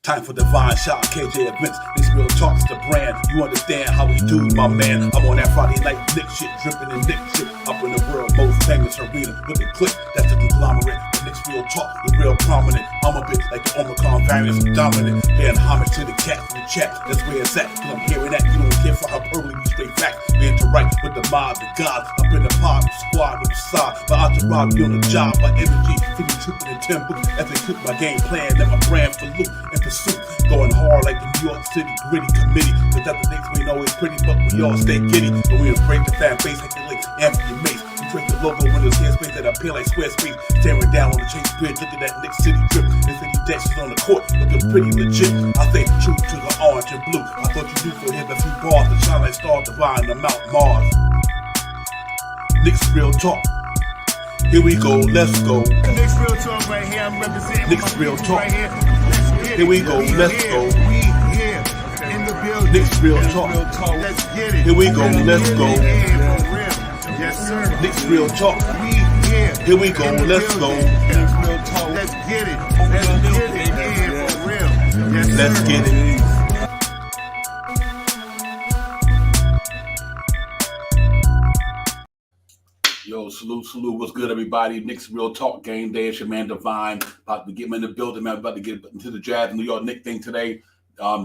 Time for divine shot, KJ events. This real talk's the brand. You understand how we do, my man. I'm on that Friday night Knicks shit, dripping in Knicks shit. Up in the world, most famous arena with a click. That's the conglomerate. The Knicks real talk, we real prominent. I'm a bit like the Omicron variant, I'm dominant. Paying homage to the cats in the chat. That's where it's at. Cause I'm hearing that. You don't care for hyperbole, we straight facts. We interact with the mob, the gods. Up in the pod, the squad, the side. My entourage be on the job, my energy. 50 tripping in 10 books. As they cook my game plan, let my brand for loot and pursuit. Going hard like the New York City gritty committee. Cause that the Knicks we know is pretty, but we all stay giddy. But we embrace the fan base like the late Anthony Mace. We trace the logo when there's space that appear like Squarespace. Staring down on the Chase Bridge, look at that Knicks City drip. The city dashes on the court, looking pretty legit. I say true to the orange and blue. I thought you knew for him a few bars to shine like stars divine to Mount Mars. Knicks real talk. Here we go, let's go. Knicks real talk right here. I'm representing Knicks real talk. right here. Here we go, let's go. We here in the building. Knicks real talk. Let's get it. Here we go, let's go. Yeah, for real. Yes, sir. Knicks real talk. We here. Here we go, in the let's go. building. Knicks real talk. Let's get it. Let's get it. Yeah, for real. Yes, Let's sir. get it. Yo, salute. What's good, everybody? Knicks Real Talk Game Day. It's your man Divine. About to get him in the building, man. About to get into the Jazz New York Knicks thing today.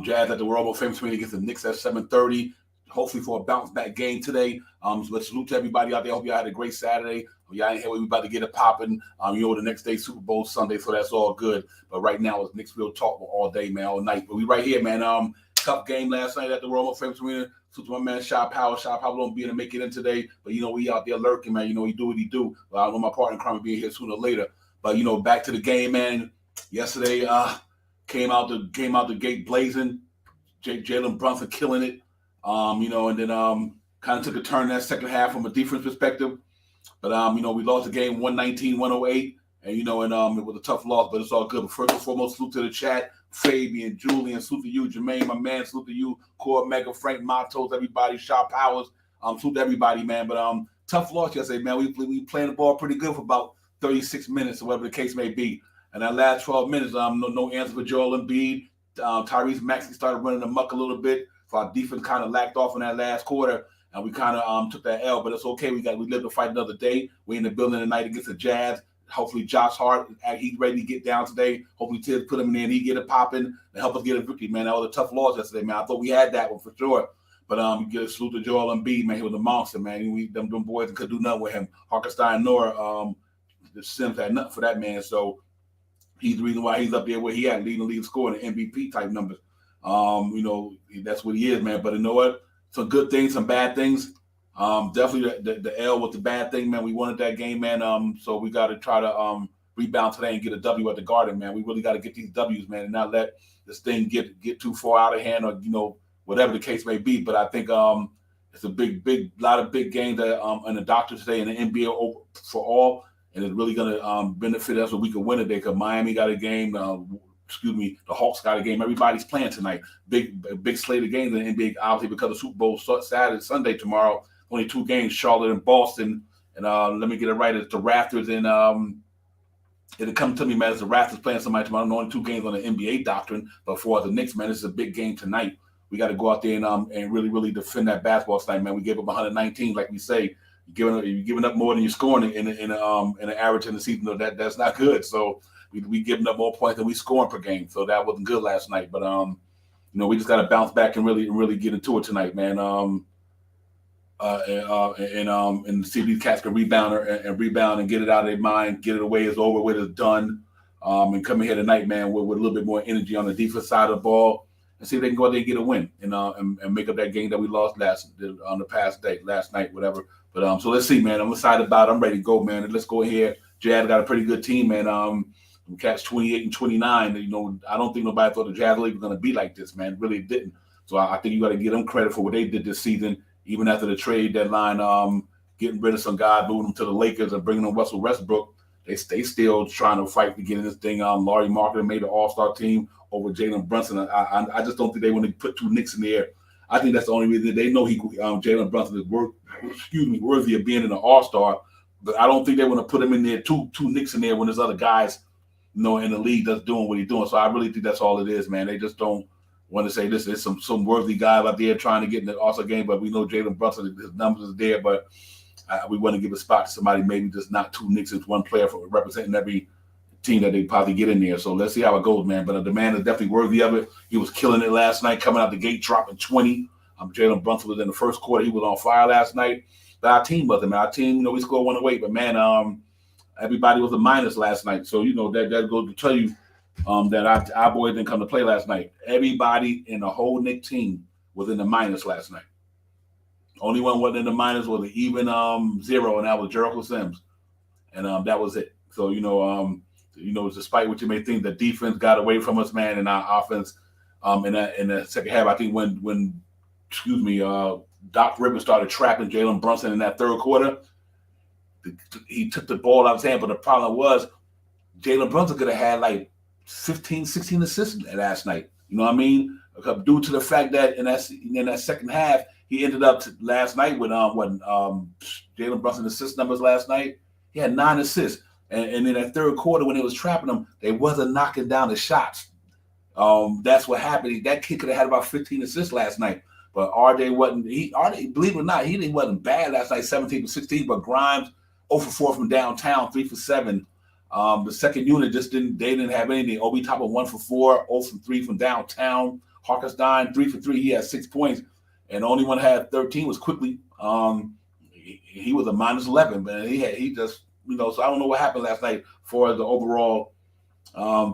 Jazz at the World Famous Arena against the Knicks at 7:30. Hopefully for a bounce back game today. So let's salute to everybody out there. Hope y'all had a great Saturday. Y'all ain't here. We about to get it popping. The next day Super Bowl Sunday, so that's all good. But right now it's Knicks Real Talk all day, man, all night. But we right here, man. Tough game last night at the World Famous Arena. So to my man Shy Power don't be able to make it in today, but we out there lurking, man. He do what he do. But I know my partner in crime will be here sooner or later. But back to the game, man. Yesterday, came out the gate blazing. Jalen Brunson killing it. And then kind of took a turn in that second half from a defense perspective. But we lost the game 119-108. And it was a tough loss, but it's all good. But first and foremost, salute to the chat. Fabian, Julian, salute to you, Jermaine, my man, salute to you, Core, Mega, Frank, Matos, everybody, Shop Powers, salute to everybody, man. But tough loss yesterday, man. We playing the ball pretty good for about 36 minutes, or whatever the case may be. And that last 12 minutes, no answer for Joel Embiid. Tyrese Maxey started running amok a little bit. So our defense kind of lacked off in that last quarter, and we kind of took that L. But it's okay. We live to fight another day. We in the building tonight against the Jazz. Hopefully Josh Hart, he's ready to get down today. Hopefully Tibbs put him in and he get it popping and help us get a victory, man. That was a tough loss yesterday, man. I thought we had that one for sure. But you get a salute to Joel Embiid, man. He was a monster, man. Them boys could do nothing with him. Harkenstein Nora, the Sims had nothing for that man. So he's the reason why he's up there where he at, leading the league scoring and MVP type numbers. That's what he is, man. But you know what? Some good things, some bad things. Definitely the L was the bad thing, man. We wanted that game, man. So we got to try to rebound today and get a W at the Garden, man. We really got to get these W's, man, and not let this thing get too far out of hand or whatever the case may be. But I think it's a lot of big games that in the doctor today in the NBA for all, and it's really gonna benefit us if we can win today. Because Miami got a game. The Hawks got a game. Everybody's playing tonight. Big slate of games in the NBA, obviously because the Super Bowl Saturday, Sunday tomorrow. Only 2 games, Charlotte and Boston. And let me get it right. It's the Raptors and it'll come to me, man. It's the Raptors playing somebody tomorrow. Only 2 games on the NBA doctrine. But for the Knicks, man, this is a big game tonight. We got to go out there and really, really defend that basketball tonight, man. We gave up 119, like we say. You're giving up more than you're scoring in an average in the season. That's not good. So we giving up more points than we scoring per game. So that wasn't good last night. But we just got to bounce back and really get into it tonight, man. And see if these cats can rebound and get it out of their mind, get it away, it's over with, it's done. And come in here tonight, man, with a little bit more energy on the defense side of the ball and see if they can go out there and get a win and make up that game that we lost last night, whatever. But so let's see, man. I'm excited about it. I'm ready to go, man. And let's go here. Jazz got a pretty good team, man. Cats 28-29. I don't think nobody thought the Jazz League was gonna be like this, man. Really didn't. So I think you got to give them credit for what they did this season. Even after the trade deadline, getting rid of some guys, moving them to the Lakers and bringing in Russell Westbrook, they still trying to fight to get in this thing. Laurie Marketing made the All-Star team over Jalen Brunson. I just don't think they want to put 2 Knicks in there. I think that's the only reason they know Jalen Brunson is worthy of being in the All-Star. But I don't think they want to put him in there, two Knicks in there when there's other guys, in the league that's doing what he's doing. So I really think that's all it is, man. They just don't want to say this is some worthy guy out there trying to get in the All-Star game, but we know Jalen Brunson, his numbers are there, but we want to give a spot to somebody, maybe just not two Knicks, it's one player for representing every team that they probably get in there. So let's see how it goes, man. But the man is definitely worthy of it. He was killing it last night, coming out the gate, dropping 20. Jalen Brunson was in the first quarter. He was on fire last night. But our team wasn't, man. Our team, we scored 1 away. But, man, everybody was a minus last night. So, that goes to tell you that our boys didn't come to play last night. Everybody in the whole Knicks team was in the minus last night. Only one wasn't in the minus was an even 0, and that was Jericho Sims. And that was it. So, despite what you may think, the defense got away from us, man, and our offense in the second half. I think when Doc Rivers started trapping Jalen Brunson in that third quarter, he took the ball out of his hand. But the problem was Jalen Brunson could have had like 15, 16 assists last night. You know what I mean? Due to the fact that in that second half, he ended up last night with Jalen Brunson assist numbers last night. He had 9 assists. And in that third quarter, when they was trapping him, they wasn't knocking down the shots. That's what happened. That kid could have had about 15 assists last night. But RJ wasn't. RJ, believe it or not, he wasn't bad last night, 17 for 16. But Grimes, 0 for 4 from downtown, 3 for 7. The second unit didn't have anything. Obi Toppin 1 for 4, 0 for 3 from downtown. Hartenstein 3 for 3. He had 6 points, and the only one had 13 was Quickly. He was a minus 11, man. He just. So I don't know what happened last night for the overall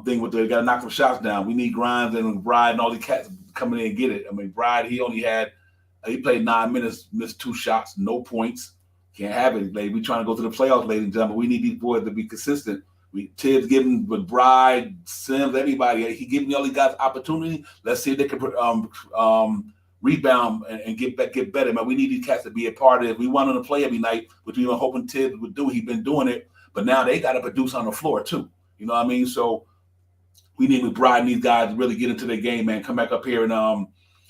thing with they got to knock some shots down. We need Grimes and Bride and all these cats coming in and get it. I mean, Bride, he played 9 minutes, missed 2 shots, no points. Can't have it. We trying to go to the playoffs, ladies and gentlemen. We need these boys to be consistent. Tibbs giving with Bride, Sims, everybody. He giving all these guys opportunity. Let's see if they can rebound and get better, man. We need these cats to be a part of it. We want them to play every night, which we were hoping Tibbs would do. He's been doing it, but now they got to produce on the floor too. You know what I mean? So we need McBride and these guys to really get into their game, man. Come back up here and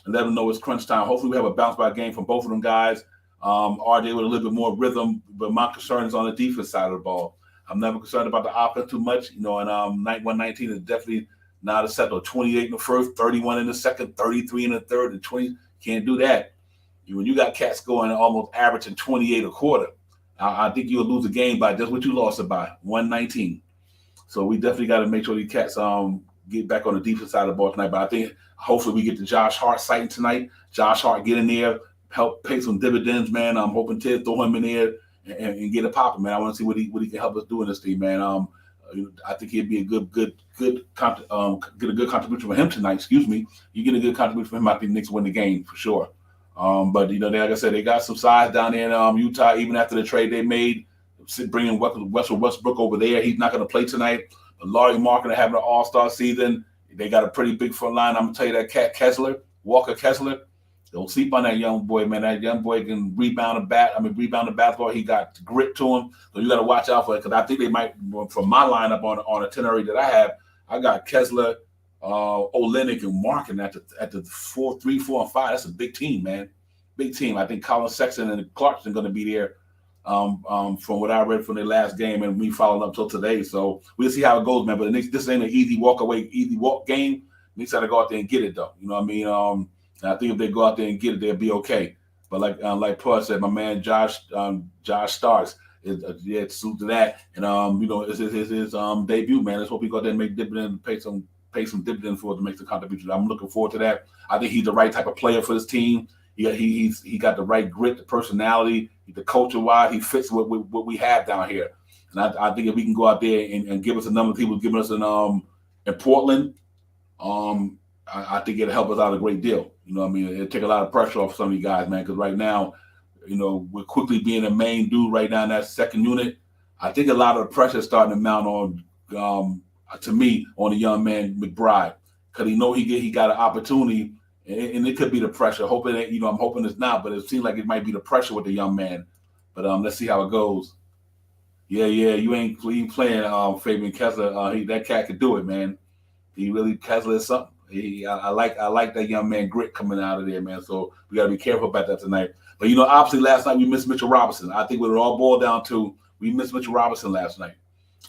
let them know it's crunch time. Hopefully we have a bounce back game from both of them guys. RJ with a little bit more rhythm, but my concern is on the defense side of the ball. I'm never concerned about the offense too much, and night 119 is definitely not acceptable. 28 in the first, 31 in the second, 33 in the third, and 20. Can't do that. When you got cats going almost averaging 28 a quarter, I think you'll lose the game by just what you lost it by, 119. So we definitely got to make sure these cats get back on the defense side of the ball tonight. But I think hopefully we get the Josh Hart sighting tonight. Josh Hart get in there, help pay some dividends, man. I'm hoping Ted throw him in there and get it popping, man. I want to see what he can help us do in this team, man. I think he'd be a good contribution for him tonight. Excuse me. You get a good contribution from him. I think Knicks win the game for sure. But like I said, they got some size down there in Utah. Even after the trade they made, bringing Russell Westbrook over there, he's not going to play tonight. But Laurie Marketing having an All-Star season. They got a pretty big front line. I'm gonna tell you that Walker Kessler. Don't sleep on that young boy, man. That young boy can rebound the basketball. He got grit to him. So you got to watch out for it, because I think they might, from my lineup on a itinerary that I have, I got Kessler, Olynyk, and Markin at the 4, 3, 4, and 5. That's a big team, man. Big team. I think Colin Sexton and Clarkson are going to be there from what I read from their last game, and we followed up till today. So we'll see how it goes, man. But this ain't an easy walk game. Knicks got to go out there and get it, though. You know what I mean? I think if they go out there and get it, they'll be okay. But like Paul said, my man Josh Starks, salute to that. And it's his debut, man. Let's hope he go out there and make dividends, pay some dividends for it to make the contribution. I'm looking forward to that. I think he's the right type of player for this team. He got the right grit, the personality, the culture-wise. He fits what we have down here. And I think if we can go out there and give us a number of people giving us in Portland, I think it'll help us out a great deal. You know what I mean? It'll take a lot of pressure off some of you guys, man, because right now, we're quickly being a main dude right now in that second unit. I think a lot of the pressure is starting to mount on, to me, on the young man McBride, because he got an opportunity, and it could be the pressure. Hoping that, I'm hoping it's not, but it seems like it might be the pressure with the young man. But let's see how it goes. Yeah, you ain't playing Fabian Kessler. That cat could do it, man. Kessler is something. I like that young man grit coming out of there, man. So we got to be careful about that tonight. But obviously last night we missed Mitchell Robinson. I think what it all boiled down to, we missed Mitchell Robinson last night.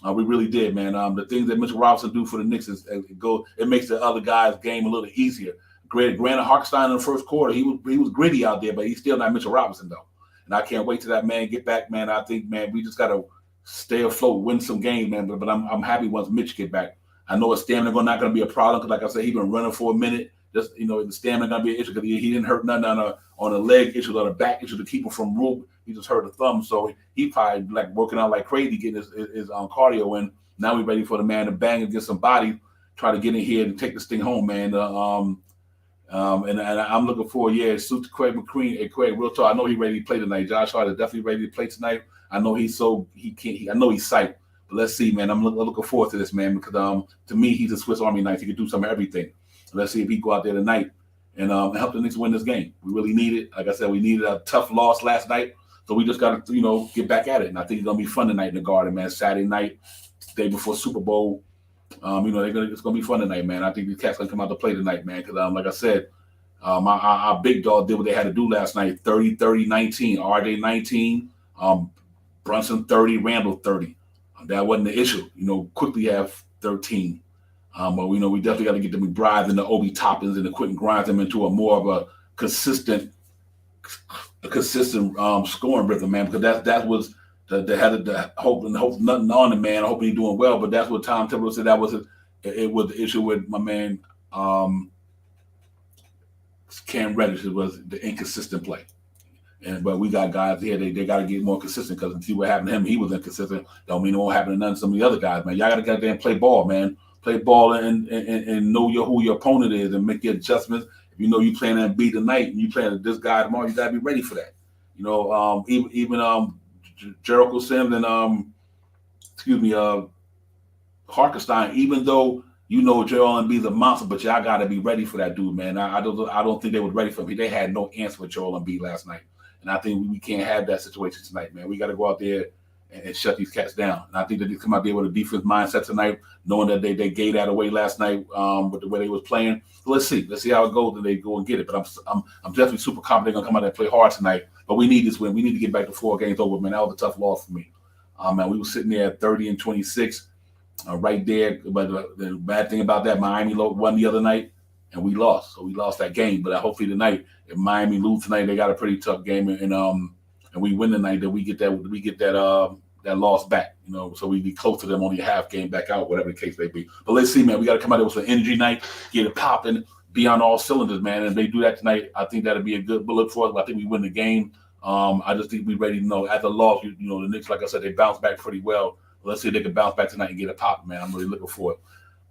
We really did, man. The things that Mitchell Robinson do for the Knicks it makes the other guys' game a little easier. Granted, Hartenstein in the first quarter, he was gritty out there, but he's still not Mitchell Robinson though. And I can't wait till that man get back, man. I think, man, we just gotta stay afloat, win some games, man. But I'm happy once Mitch get back. I know his stamina not gonna be a problem because, like I said, he's been running for a minute. Just the stamina gonna be an issue because he didn't hurt nothing on a leg issue or a back issue to keep him from rope. He just hurt a thumb, so he probably like working out like crazy, getting his cardio in. Now we're ready for the man to bang and get some body, try to get in here and take this thing home, man. And I'm looking for suit to Craig McCreen. Hey, Craig, real talk. I know he's ready to play tonight. Josh Hart is definitely ready to play tonight. I know I know he's psyched. But let's see, man. I'm looking forward to this, man, because to me he's a Swiss Army knife. He can do some of everything. So let's see if he go out there tonight and help the Knicks win this game. We really need it. Like I said, we needed a tough loss last night. So we just got to, get back at it. And I think it's going to be fun tonight in the Garden, man. Saturday night, day before Super Bowl. It's going to be fun tonight, man. I think the cats going to come out to play tonight, man. Because, like I said, our big dog did what they had to do last night. 30-30-19. RJ 19. Brunson 30. Randall 30. That wasn't the issue. Quickly have 13. But we definitely got to get the McBrides and the Obi Toppins and the Quentin Grimes them into a more of a consistent scoring rhythm, man, because that was the hope nothing on him, man. I hope he's doing well, but that's what Tom Thibodeau said it was the issue with my man Cam Reddish. It was the inconsistent play. But we got guys here, they got to get more consistent because see what happened to him, he was inconsistent. Don't mean it won't happen to none of some of the other guys, man. Y'all got to get there and play ball, man. Play ball and know who your opponent is and make your adjustments. If you know you playing at B tonight and you playing this guy tomorrow, you gotta be ready for that. Even Jericho Sims and Hartenstein, even though Joel Embiid's a monster, but y'all gotta be ready for that dude, man. I don't think they were ready for him. They had no answer for Joel Embiid last night. And I think we can't have that situation tonight, man. We gotta go out there and shut these cats down. And I think that they come out there with a defense mindset tonight, knowing that they gave that away last night with the way they was playing. So let's see how it goes, and they go and get it. But I'm definitely super confident they're gonna come out there and play hard tonight. But we need this win. We need to get back to 4 games over, man. That was a tough loss for me. Man, we were sitting there at 30-26, right there. But the bad thing about that, Miami won the other night, and we lost. So we lost that game. But hopefully tonight, if Miami lose tonight, they got a pretty tough game, and we win tonight, that we get that loss back, so we be close to them, only a half game back out, whatever the case may be. But let's see, man. We got to come out there with some energy night, get it popping, be on all cylinders, man. And if they do that tonight, I think that'll be a good bullet for us. I think we win the game. I just think we ready to know. At the loss, the Knicks, like I said, they bounced back pretty well. Let's see if they can bounce back tonight and get it popping, man. I'm really looking for it.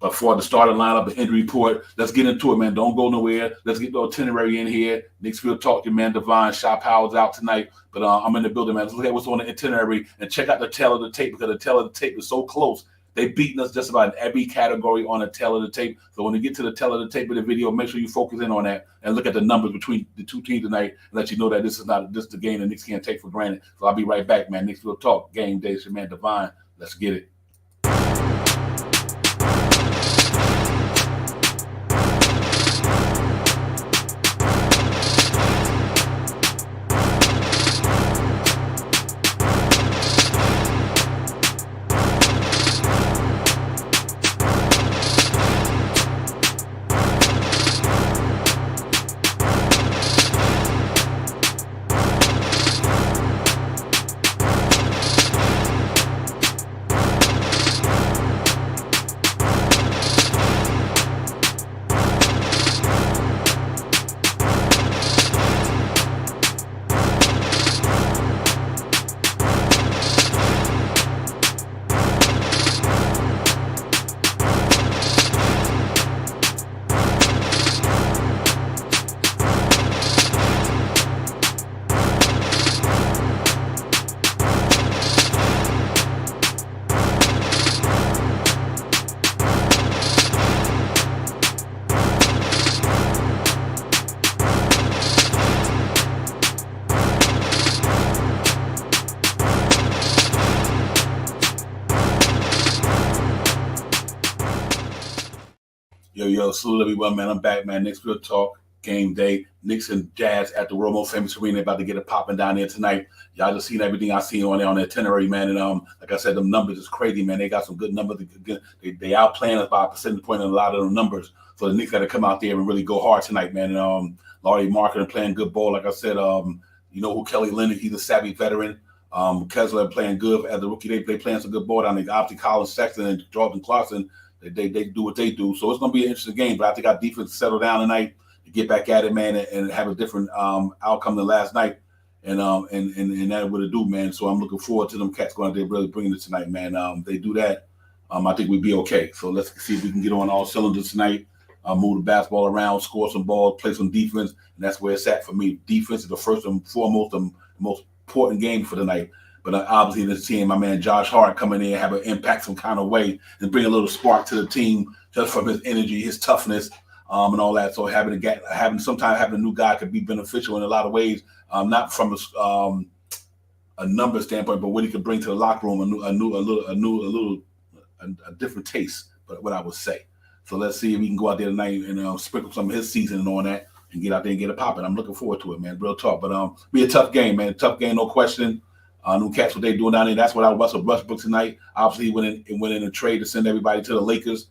But for the starting lineup, the injury report, let's get into it, man. Don't go nowhere. Let's get the itinerary in here. Knicks Real Talk, your man Divine. Shop Howard's out tonight. But I'm in the building, man. Let's look at what's on the itinerary and check out the tail of the tape, because the tail of the tape is so close. They've beaten us just about in every category on the tail of the tape. So when you get to the tail of the tape of the video, make sure you focus in on that and look at the numbers between the two teams tonight and let you know that this is the game the Knicks can't take for granted. So I'll be right back, man. Knicks Real Talk, Game Day. It's your man Divine. Let's get it. Yo, salute everyone, man. I'm back, man. Knicks Real Talk, Game Day. Knicks and Jazz at the world most famous arena. About to get it popping down there tonight. Y'all just seen everything I seen on there on the itinerary, man. And like I said, them numbers is crazy, man. They got some good numbers. They outplaying us by a percentage point in a lot of them numbers. So the Knicks got to come out there and really go hard tonight, man. And Laurie Marketing playing good ball. Like I said, you know who Kelly Leonard, he's a savvy veteran. Kessler playing good as a rookie. They playing some good ball down there. Obviously, Colin Sexton and Jordan Clarkson, they do what they do. So it's going to be an interesting game. But I think our defense settle down tonight to get back at it, man, and have a different outcome than last night. And that's what it do, man. So I'm looking forward to them cats going out there really bringing it tonight, man. They do that, I think we'd be okay. So let's see if we can get on all cylinders tonight. Move the basketball around, score some balls, play some defense, and that's where it's at for me. Defense is the first and foremost, the most important game for the night. But obviously, this team, my man Josh Hart coming in, have an impact some kind of way, and bring a little spark to the team just from his energy, his toughness, and all that. So having a new guy could be beneficial in a lot of ways, not from a number standpoint, but what he could bring to the locker room, a different taste. But what I would say. So let's see if we can go out there tonight and sprinkle some of his seasoning on that and get out there and get it popping. I'm looking forward to it, man. Real talk. But be a tough game, man. Tough game, no question. New cats, what they doing down there. That's what I Russell Westbrook tonight. Obviously, he went in a trade to send everybody to the Lakers.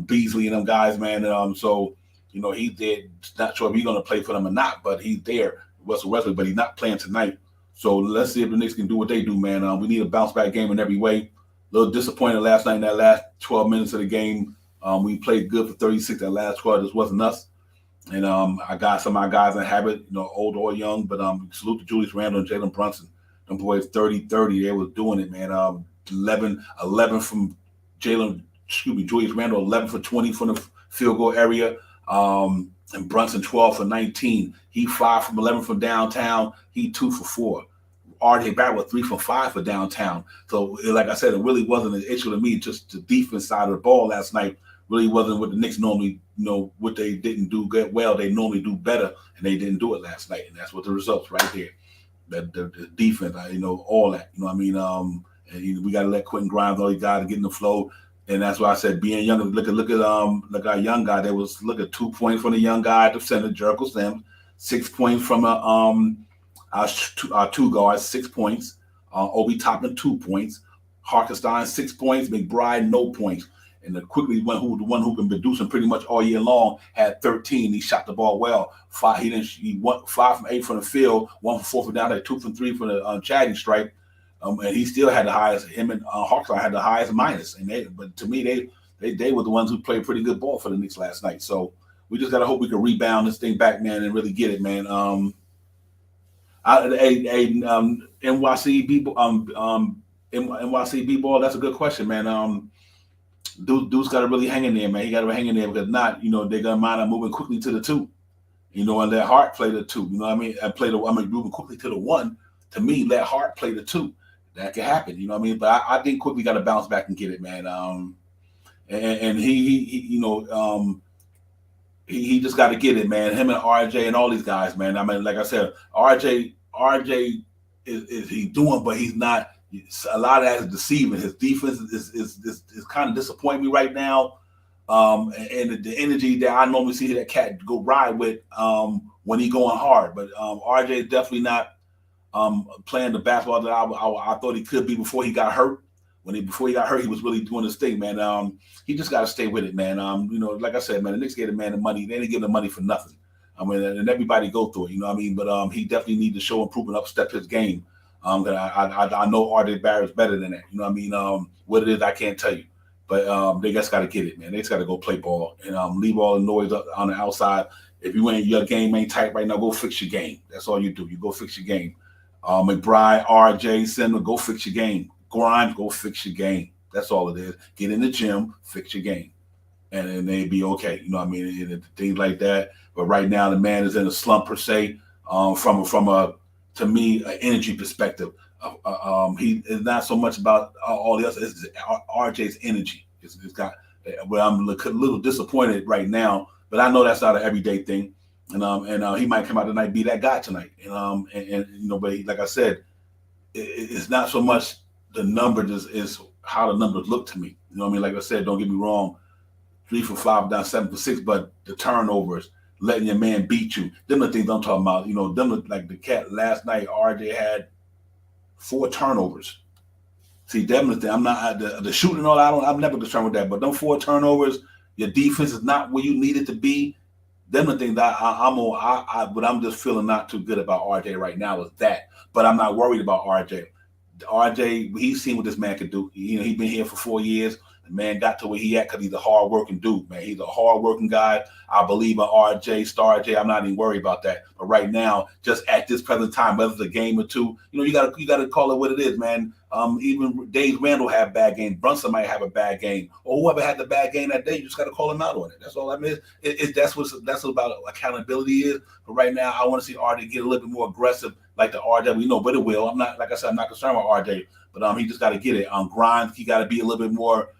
Beasley and them guys, man. So you know he's there. Not sure if he's going to play for them or not, but he's there. Russell Westbrook, but he's not playing tonight. So let's see if the Knicks can do what they do, man. We need a bounce back game in every way. A little disappointed last night in that last 12 minutes of the game. We played good for 36. That last 12 just wasn't us. And I got some of my guys in habit, you know, old or young. But salute to Julius Randle and Jalen Brunson. Them boys 30-30. They was doing it, man. 11 from Julius Randle, 11 for 20 from the field goal area. And Brunson 12 for 19. He 5 from 11 from downtown. He 2 for 4. RJ Barrett was 3 for 5 for downtown. So, like I said, it really wasn't an issue to me. Just the defense side of the ball last night really wasn't what the Knicks normally, you know, what they didn't do good well. They normally do better, and they didn't do it last night. And that's what the results right there. The defense, you know, all that. You know what I mean? And we got to let Quentin Grimes, all these guys, get in the flow. And that's why I said being young. Look at our young guy. There was 2 points from the young guy at the center, Jericho Sims. 6 points from our two guards, 6 points. Obi Toppin, 2 points. Hartenstein, 6 points. McBride, no points. And the one who been producing pretty much all year long had 13. He shot the ball well. He went 5 from 8 from the field, 1 for 4 from down there, 2 from 3 from the chatting stripe. And he still had the highest. Him and Hartenstein had the highest minus. But to me, they were the ones who played pretty good ball for the Knicks last night. So we just gotta hope we can rebound this thing back, man, and really get it, man. NYC B-ball, that's a good question, man. Dude's got to really hang in there, man. He got to hang in there because not, you know, they're gonna mind up moving quickly to the 2, you know, and let Hart play the 2. You know what I mean? Moving quickly to the 1. To me, let Hart play the 2. That could happen, you know what I mean? But I think quickly got to bounce back and get it, man. And he you know, he just got to get it, man. Him and RJ and all these guys, man. I mean, like I said, RJ is he doing, but he's not. A lot of that is deceiving. His defense is kind of disappointing me right now. And the energy that I normally see that cat go ride with when he going hard. But RJ is definitely not playing the basketball that I thought he could be before he got hurt. Before he got hurt, he was really doing his thing, man. He just got to stay with it, man. You know, like I said, man, the Knicks gave the man the money. They didn't give the money for nothing. I mean, and everybody go through it, you know what I mean? But he definitely needs to show improvement, upstep his game. That I know RJ Barrett's better than that. You know what I mean? What it is, I can't tell you. But they just got to get it, man. They just got to go play ball and leave all the noise up on the outside. If your game ain't tight right now, go fix your game. That's all you do. You go fix your game. McBride, RJ, Sender, go fix your game. Grimes, go fix your game. That's all it is. Get in the gym, fix your game. And they'd be okay. You know what I mean? And things like that. But right now, the man is in a slump per se. From a to me, an energy perspective. He is not so much about all the other. It's RJ's energy. It's got. Well, I'm a little disappointed right now, but I know that's not an everyday thing. And he might come out tonight and be that guy tonight. And you know, but like I said, it's not so much the numbers is how the numbers look to me. You know what I mean? Like I said, don't get me wrong, 3 for 5 down, 7 for 6, but the turnovers, letting your man beat you. Them the things I'm talking about. You know, them like the cat last night. RJ had 4 turnovers. See, definitely, I'm not the shooting and all. I'm never concerned with that. But them 4 turnovers, your defense is not where you need it to be. Them the things that but I'm just feeling not too good about RJ right now is that. But I'm not worried about RJ. RJ, he's seen what this man could do. He's been here for 4 years. The man got to where he at because he's a hard-working dude, man. He's a hard-working guy. I believe in RJ, Star J. I'm not even worried about that. But right now, just at this present time, whether it's a game or two, you gotta call it what it is, man. Even Dave Randall had a bad game. Brunson might have a bad game, or whoever had the bad game that day, you just gotta call him out on it. That's all I mean. That's what about accountability is. But right now, I want to see RJ get a little bit more aggressive, like the RJ we know, but it will. I'm not concerned about RJ, but he just got to get it. Grimes, he got to be a little bit more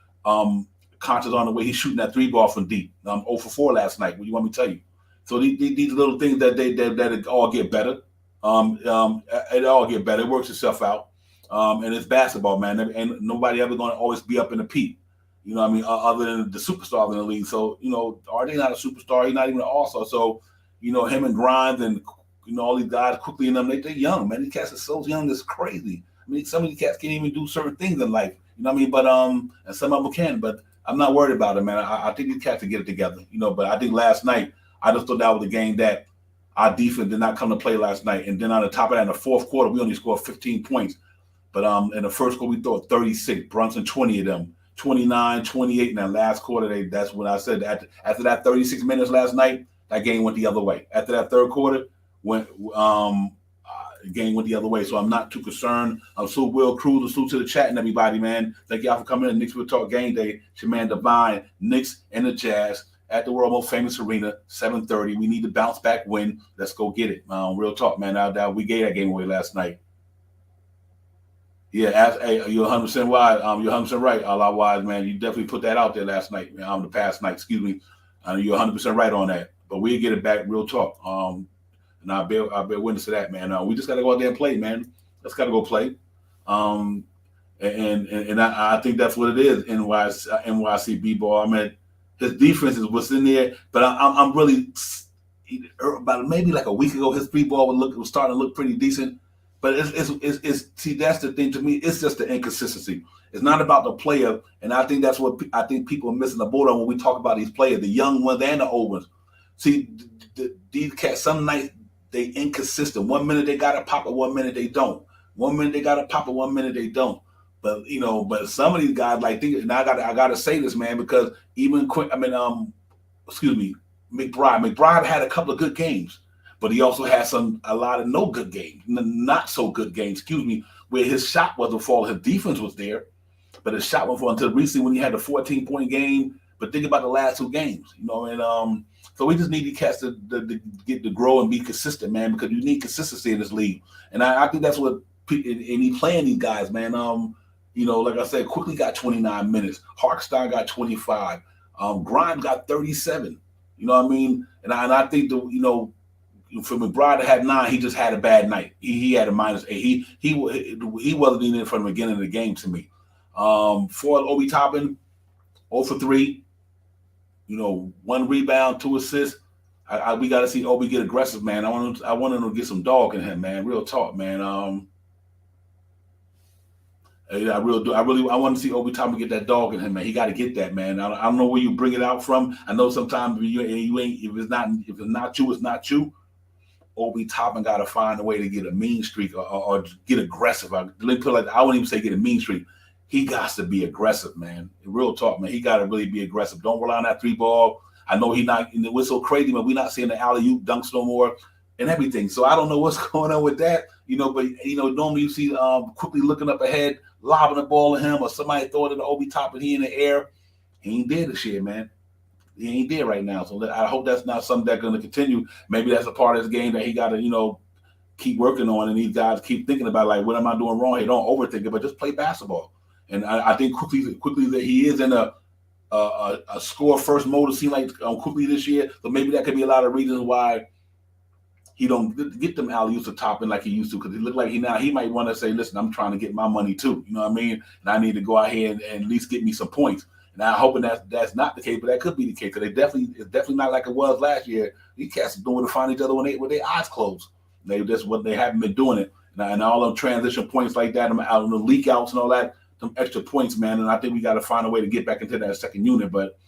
conscious on the way he's shooting that 3 ball from deep. 0 for 4 last night. What do you want me to tell you? So these little things that it all get better. It all get better. It works itself out. And it's basketball, man. And nobody ever going to always be up in the peak. You know what I mean? Other than the superstars in the league. So, RJ not a superstar. He's not even an all-star. So, him and Grimes and, all these guys quickly in them, they're young, man. These cats are so young, it's crazy. I mean, some of these cats can't even do certain things in life. You know what I mean? But and some of them can. But I'm not worried about it, man. I think these cats will get it together. But I think last night, I just thought that was a game that our defense did not come to play last night. And then on the top of that, in the fourth quarter, we only scored 15 points. But in the first quarter, we thought 36. Brunson, 20 of them. 29, 28 in that last quarter. That's when I said after that 36 minutes last night, that game went the other way. After that third quarter, the game went the other way. So I'm not too concerned. I'm so Will Cruz, salute to the chat and everybody, man. Thank y'all for coming in. Knicks Real Talk Game Day. It's your man Divine, Knicks and the Jazz at the world most famous arena, 7:30. We need to bounce back win. Let's go get it. Real talk, man. Now we gave that game away last night. Yeah, hey, you're 100% right. You're 100% right, Allah Wise, man. You definitely put that out there last night, the past night, excuse me. You're 100% right on that. But we'll get it back, real talk. And I'll bear witness to that, man. We just got to go out there and play, man. Let's got to go play. And I think that's what it is, NYC B-ball. I mean, his defense is what's in there, but I'm really, about maybe like a week ago, his B-ball was starting to look pretty decent. But it's see, that's the thing to me. It's just the inconsistency. It's not about the player, and I think that's what I think people are missing the boat on when we talk about these players, the young ones and the old ones. See, these cats, some nights they inconsistent. 1 minute they got a pop, and 1 minute they don't. 1 minute they got a pop, and 1 minute they don't. But but some of these guys and I gotta say this, man, because even McBride had a couple of good games. But he also had a lot of no good games, not so good games, where his shot wasn't falling. His defense was there, but his shot wasn't falling until recently when he had a 14-point game. But think about the last 2 games, so we just need the cats to get to grow and be consistent, man, because you need consistency in this league. And I think that's what, and he playing these guys, man. Like I said, Quickly got 29 minutes. Harkstein got 25. Grimes got 37. You know what I mean? And I think for McBride to have 9, he just had a bad night. He had a -8. He wasn't even in from the beginning of the game to me. For Obi Toppin, 0 for 3. 1 rebound, 2 assists. We got to see Obi get aggressive, man. I want him to get some dog in him, man. Real talk, man. I want to see Obi Toppin get that dog in him, man. He got to get that, man. I don't know where you bring it out from. I know sometimes you ain't. If it's not you, it's not you. Obi Toppin got to find a way to get a mean streak or get aggressive. I wouldn't even say get a mean streak. He got to be aggressive, man. Real talk, man. He got to really be aggressive. Don't rely on that 3 ball. I know he not. We're so crazy, man. We're not seeing the alley-oop dunks no more and everything. So I don't know what's going on with that, But normally you see Quickly looking up ahead, lobbing the ball at him, or somebody throwing it to Obi Toppin. He in the air. He ain't there this year, man. He ain't there right now. So I hope that's not something that's going to continue. Maybe that's a part of this game that he got to, keep working on. And these guys keep thinking about, like, what am I doing wrong here? Don't overthink it, but just play basketball. And I think quickly that he is in a score first mode. It seems like Quickly this year. So maybe that could be a lot of reasons why he don't get them alley-oops to Toppin like he used to, because he looked like he might want to say, listen, I'm trying to get my money too. You know what I mean? And I need to go out here and at least get me some points. Now, hoping that's not the case, but that could be the case. Because it's definitely not like it was last year. These cats are doing to find each other with their eyes closed. That's what they haven't been doing it. And all them transition points like that, them out on the leak outs and all that, some extra points, man. And I think we got to find a way to get back into that second unit. But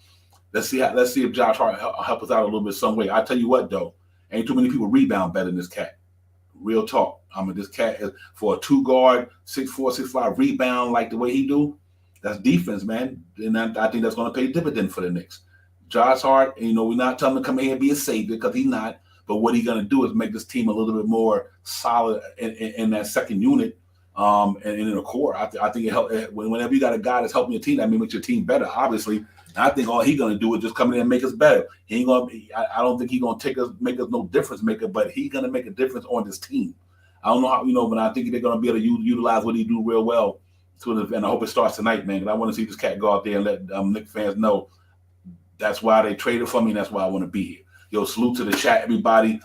let's see if Josh Hart help us out a little bit some way. I tell you what, though, ain't too many people rebound better than this cat. Real talk. I mean, this cat is for a 2-guard, 6'4", 6'5" rebound like the way he do. That's defense, man. And I think that's going to pay dividend for the Knicks. Josh Hart, we're not telling him to come in here and be a savior because he's not. But what he's going to do is make this team a little bit more solid in that second unit and in the core. I think it help whenever you got a guy that's helping your team, that makes your team better, obviously. And I think all he's going to do is just come in and make us better. He ain't going. I don't think he's going to make us no difference maker, but he's going to make a difference on this team. I don't know how, but I think they're going to be able to utilize what he do real well. And I hope it starts tonight, man, because I want to see this cat go out there and let Knicks fans know that's why they traded for me and that's why I want to be here. Yo, salute to the chat, everybody.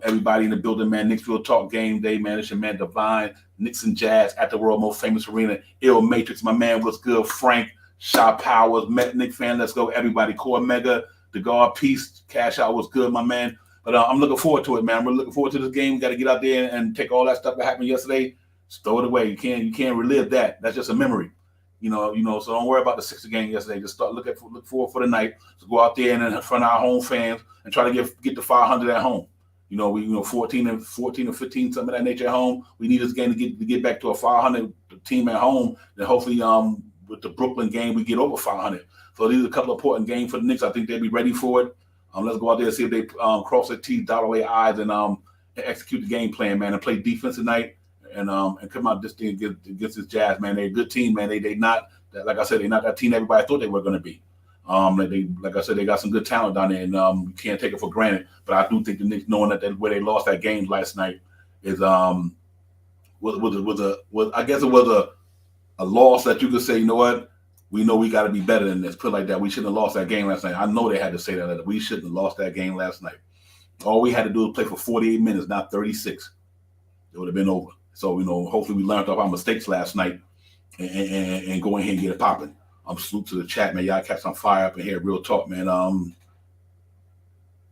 Everybody in the building, man. Knicks Real Talk Game Day, man. It's your man, Divine. Knicks and Jazz at the world's most famous arena. Ill Matrix, my man, what's good? Frank, Shaw Powers, Knicks fan, let's go. Everybody, Core Mega, the guard, Peace, Cash Out, what's good, my man? But I'm looking forward to it, man. We're looking forward to this game. We got to get out there and take all that stuff that happened yesterday. Just throw it away. You can't relive that. That's just a memory. So don't worry about the Sixers game yesterday. Just look forward for the night. So go out there and in front of our home fans and try to get the 500 at home. We 14 and 15, something of that nature at home. We need this game to get back to a 500 team at home. And hopefully with the Brooklyn game we get over 500. So these are a couple of important games for the Knicks. I think they'll be ready for it. Let's go out there and see if they cross their T's, dot away I's, and execute the game plan, man, and play defense tonight. And come out this thing against this Jazz, man. They're a good team, man. They not, like I said, they're not that team everybody thought they were going to be. Like I said, they got some good talent down there, and you can't take it for granted. But I do think the Knicks, knowing that where they lost that game last night, is I guess it was a loss that you could say, you know what, we know we got to be better than this. Put it like that. We shouldn't have lost that game last night. I know they had to say that we shouldn't have lost that game last night. All we had to do was play for 48 minutes, not 36. It would have been over. So, hopefully we learned off our mistakes last night and go in here and get it popping. Salute to the chat, man. Y'all catch some fire up in here. Real talk, man.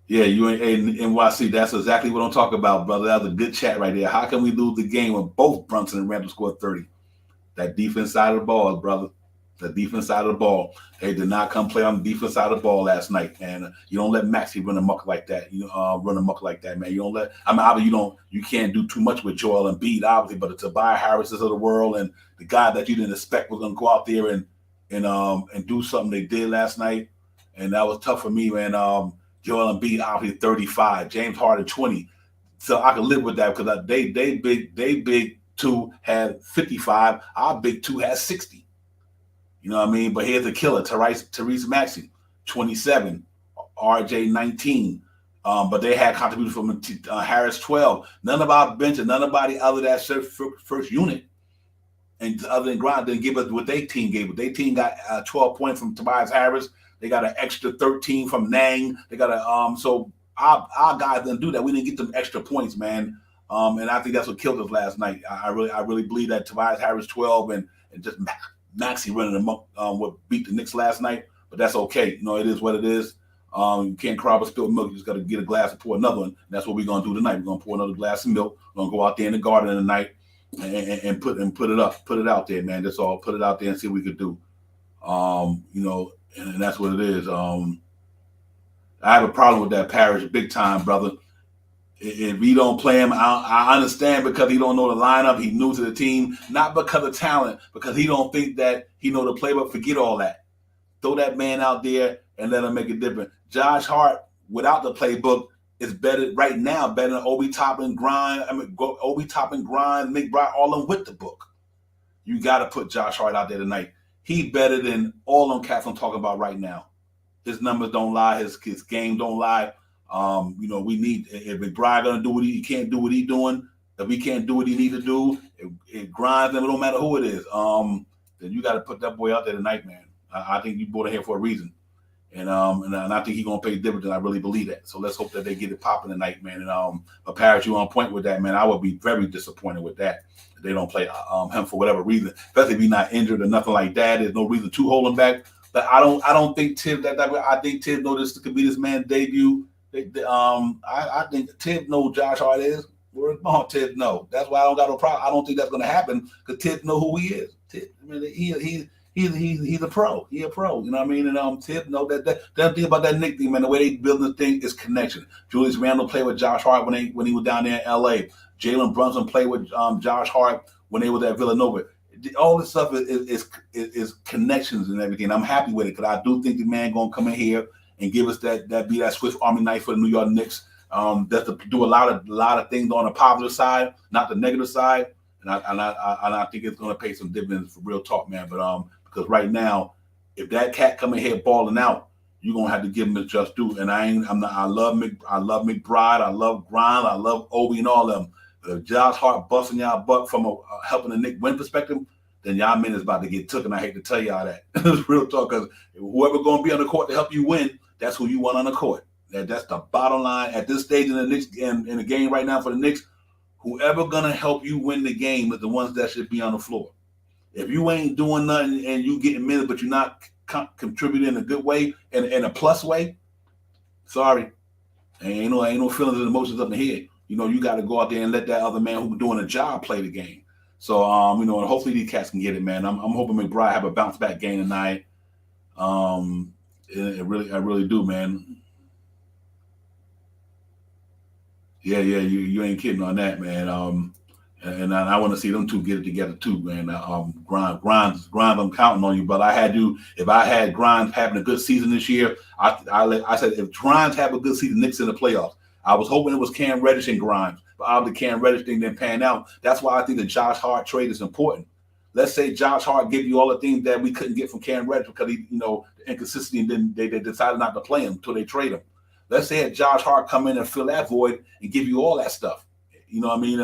Yeah, you in NYC. That's exactly what I'm talking about, brother. That was a good chat right there. How can we lose the game when both Brunson and Randall scored 30? That defense side of the ball, brother. The defense side of the ball. They did not come play on the defense side of the ball last night, and you don't let Maxey run amok like that. Man. You don't let. Obviously you can't do too much with Joel Embiid, obviously, but the Tobias Harrises of the world and the guy that you didn't expect was going to go out there and do something they did last night, and that was tough for me, man. Joel Embiid obviously 35, James Harden 20, so I can live with that because they big two had 55, our big two had 60. You know what I mean? But here's the killer, Tyrese Maxey, 27, RJ 19. But they had contributions from Harris 12. None of our bench and none of nobody other than that first unit, and other than Grind, didn't give us what their team gave us. Their team got 12 points from Tobias Harris. They got an extra 13 from Nang. They got so our guys didn't do that. We didn't get them extra points, man. And I think that's what killed us last night. I really believe that Tobias Harris 12 and just Maxey running amok what beat the Knicks last night, but that's okay. It is what it is. You can't cry but spill milk. You just got to get a glass and pour another one. And that's what we're gonna do tonight. We're gonna pour another glass of milk. We're gonna go out there in the garden tonight and put it out there, man. That's all. Put it out there and see what we could do. And that's what it is. I have a problem with that Parrish big time, brother. If we don't play him, I understand because he don't know the lineup. He's new to the team, not because of talent, because he don't think that he know the playbook. Forget all that. Throw that man out there and let him make it different. Josh Hart, without the playbook, is better right now, better than Obi Toppin, Grind. Obi Toppin, Grind, Nick Bright, all of them with the book. You got to put Josh Hart out there tonight. He better than all them cats I'm talking about right now. His numbers don't lie. His game don't lie. We need, if McBride gonna do what he can't do what he doing, if he can't do what he need to do, it grinds them, it don't matter who it is. Then you got to put that boy out there tonight, man. I think you brought him here for a reason, and I think he's gonna pay dividends. I really believe that. So let's hope that they get it popping tonight, man. And but Parrish, you on point with that, man. I would be very disappointed with that. If they don't play him for whatever reason, especially if he's not injured or nothing like that. There's no reason to hold him back. But I don't think Tibbs I think Tibbs know this could be this man's debut. I think Tibbs know who Josh Hart is. Where's Tibbs know? That's why I don't got no problem. I don't think that's gonna happen because Tibbs know who he is. Tibbs, I mean, he's a pro. He a pro. You know what I mean? And Tibbs know that thing about that Knicks thing, man. The way they building the thing is connection. Julius Randle played with Josh Hart when he was down there in L.A. Jalen Brunson played with Josh Hart when they was at Villanova. All this stuff is connections and everything. I'm happy with it because I do think the man gonna come in here and give us that Swiss Army knife for the New York Knicks. That's to do a lot of things on the positive side, not the negative side. And I think it's gonna pay some dividends for real talk, man. But because right now, if that cat coming here balling out, you're gonna have to give him his just due. And I love McBride, I love Grimes, I love Obi and all of them. But if Josh Hart busting y'all butt from helping the Knicks win perspective, then y'all men is about to get took. And I hate to tell y'all that. It's real talk, because whoever gonna be on the court to help you win, that's who you want on the court. That's the bottom line at this stage in the Knicks in the game right now for the Knicks. Whoever gonna help you win the game is the ones that should be on the floor. If you ain't doing nothing and you getting minutes, but you're not contributing in a good way and in a plus way, sorry, ain't no feelings and emotions up in here. You know, you got to go out there and let that other man who's doing a job play the game. So, and hopefully these cats can get it, man. I'm hoping McBride have a bounce back game tonight. I really do, man. Yeah, you ain't kidding on that, man. And I want to see them two get it together too, man. Grimes, I'm counting on you, but if I had Grimes having a good season this year, I said if Grimes have a good season, Knicks in the playoffs. I was hoping it was Cam Reddish and Grimes, but obviously Cam Reddish thing didn't pan out. That's why I think the Josh Hart trade is important. Let's say Josh Hart give you all the things that we couldn't get from Cam Reddish because he, the inconsistency, and then they decided not to play him until they trade him. Let's say that Josh Hart come in and fill that void and give you all that stuff. You know what I mean?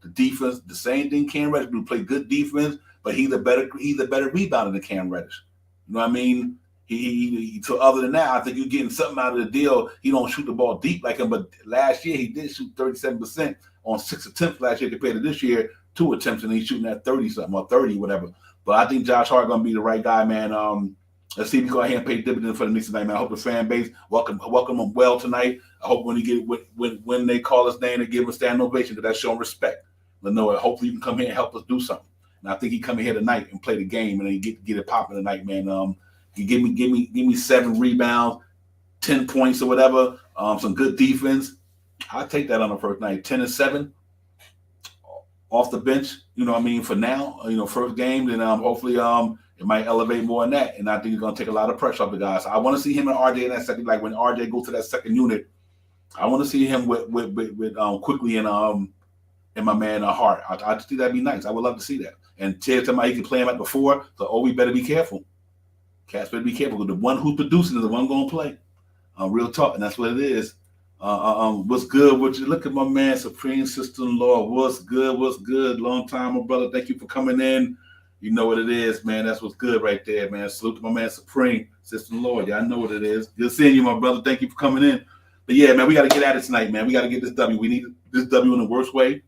The defense, the same thing Cam Reddish do, play good defense, but he's a better rebounder than Cam Reddish. You know what I mean? So other than that, I think you're getting something out of the deal. He don't shoot the ball deep like him, but last year he did shoot 37% on 6 attempts last year compared to this year, 2 attempts, and he's shooting at 30-something or 30, whatever. But I think Josh Hart gonna be the right guy, man. Let's see if he go ahead and pay dividends for the Knicks tonight, man. I hope the fan base welcome him well tonight. I hope when they call his name, they give him a standing ovation, because that's showing respect. But no, hopefully you can come here and help us do something. And I think he come in here tonight and play the game and then get it popping tonight, man. Give me 7 rebounds, 10 points or whatever, some good defense. I'll take that on the first night. 10 and 7 off the bench, for now, first game, then hopefully it might elevate more than that. And I think it's gonna take a lot of pressure off the guys. I want to see him and RJ in that second, like when RJ goes to that second unit, I want to see him with Quickly and my man Hart. I think that'd be nice. I would love to see that. And Ted talking about he can play him at the 4, so we better be careful. Cats better be careful, because the one who's producing is the one going to play. Real talk, and that's what it is. What's good? Look at my man, Supreme Sister-in-Law. What's good? Long time, my brother. Thank you for coming in. You know what it is, man. That's what's good right there, man. Salute to my man, Supreme Sister-in-Law. Y'all know what it is. Good seeing you, my brother. Thank you for coming in. But yeah, man, we got to get at it tonight, man. We got to get this W. We need this W in the worst way.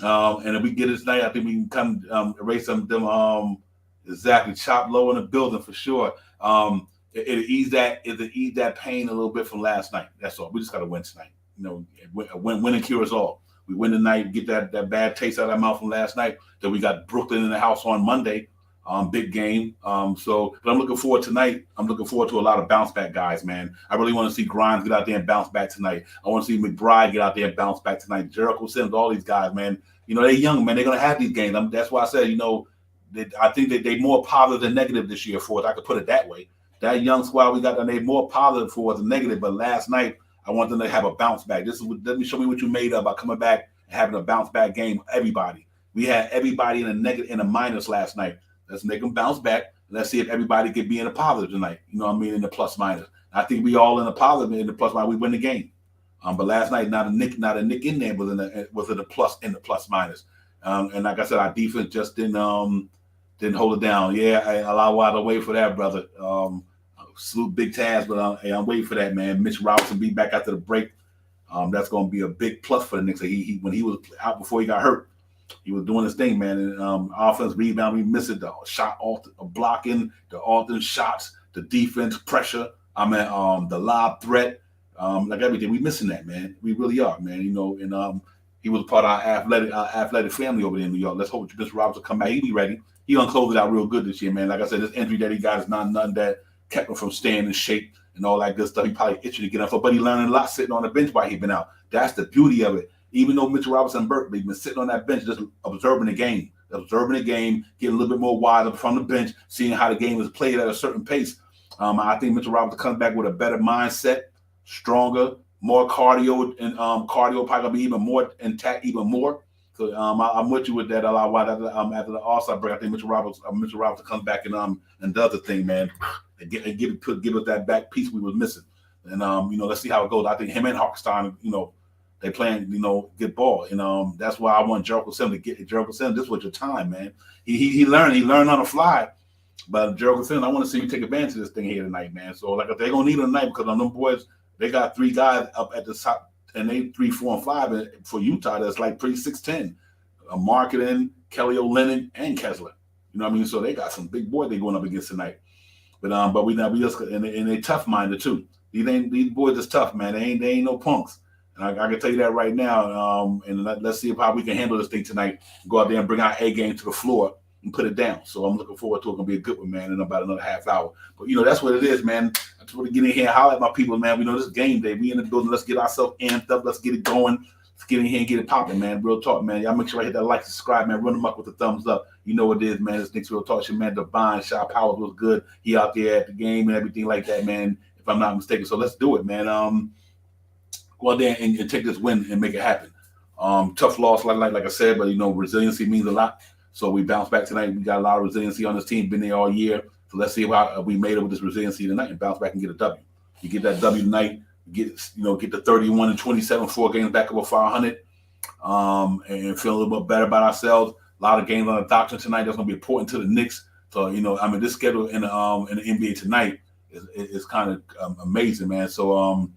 And if we get it tonight, I think we can come erase them exactly, chop low in the building for sure. It'll ease that pain a little bit from last night. That's all. We just got to win tonight. Winning cures all. We win tonight, get that bad taste out of our mouth from last night. Then we got Brooklyn in the house on Monday. Big game. But I'm looking forward tonight. I'm looking forward to a lot of bounce back guys, man. I really want to see Grimes get out there and bounce back tonight. I want to see McBride get out there and bounce back tonight. Jericho Sims, all these guys, man. They're young, man. They're gonna have these games. That's why I said, I think that they're more positive than negative this year for us. I could put it that way. That young squad we got, they're more positive for us than negative. But last night, I want them to have a bounce back. Show me what you made of by coming back and having a bounce back game. Everybody. We had everybody in a negative, in a minus last night. Let's make them bounce back. Let's see if everybody can be in a positive tonight. In the plus minus. I think we all in a positive, in the plus minus. We win the game. But last night, not a Nick in there was in the plus minus. And like I said, our defense just didn't hold it down. Yeah, I allow wide away for that, brother. Salute Big Taz, but I'm waiting for that, man. Mitch Robinson be back after the break. That's going to be a big plus for the Knicks. When he was out before he got hurt, he was doing his thing, man. And offense rebound, we missed it. The shot, blocking, the alternate shots, the defense, pressure. The lob threat, like everything. We missing that, man. We really are, man. You know, and he was part of our athletic family over there in New York. Let's hope Mr. Roberts will come back. He be ready. He gonna close it out real good this year, man. Like I said, this injury that he got is not nothing that kept him from staying in shape and all that good stuff. He probably itching to get up, but he learning a lot sitting on the bench while he been out. That's the beauty of it. Even though Mitchell Robinson and Burke, they've been sitting on that bench just observing the game, getting a little bit more wiser from the bench, seeing how the game is played at a certain pace. I think Mitchell Robinson comes back with a better mindset, stronger, more cardio, and cardio probably gonna be even more intact, even more. So I'm with you with that a lot. After the All-Star break, I think Mitchell Robinson comes back and does the thing, man, and give us that back piece we was missing. And you know, let's see how it goes. I think him and Hartenstein, you know, they playing, you know, good ball. And that's why I want Jericho Sims to get Jericho Sims. This was your time, man. He learned on the fly. But Jericho Sims, I want to see you take advantage of this thing here tonight, man. So like they're gonna need it tonight because on them boys, they got 3 guys up at the top, and they 3, 4, and 5 and for Utah. That's like pretty 6'10". Marketing, Kelly Olynyk, and Kessler. You know what I mean? So they got some big boys they going up against tonight. But we just and they tough minded too. These boys is tough, man. They ain't no punks. And I can tell you that right now. And let's see how we can handle this thing tonight. Go out there and bring our A game to the floor and put it down. So I'm looking forward to it. It's gonna be a good one, man, in about another half hour. But you know, that's what it is, man. I just want to get in here and holler at my people, man. We know this is game day. We in the building. Let's get ourselves amped up. Let's get it going. Let's get in here and get it popping, man. Real talk, man. Y'all make sure I hit that like, subscribe, man. Run them up with the thumbs up. You know what it is, man. This Knicks Real Talk. Your man Divine Shaw Powers was good. He out there at the game and everything like that, man. If I'm not mistaken. So let's do it, man. Go out there and take this win and make it happen. Tough loss, like I said, but you know, resiliency means a lot. So we bounce back tonight. We got a lot of resiliency on this team. Been there all year. So let's see how we made it with this resiliency tonight and bounce back and get a W. You get that W tonight. Get the 31 and 27 4 games back over 500. And feel a little bit better about ourselves. A lot of games on the doctrine tonight. That's gonna be important to the Knicks. So you know, I mean, this schedule in the NBA tonight is kind of amazing, man. So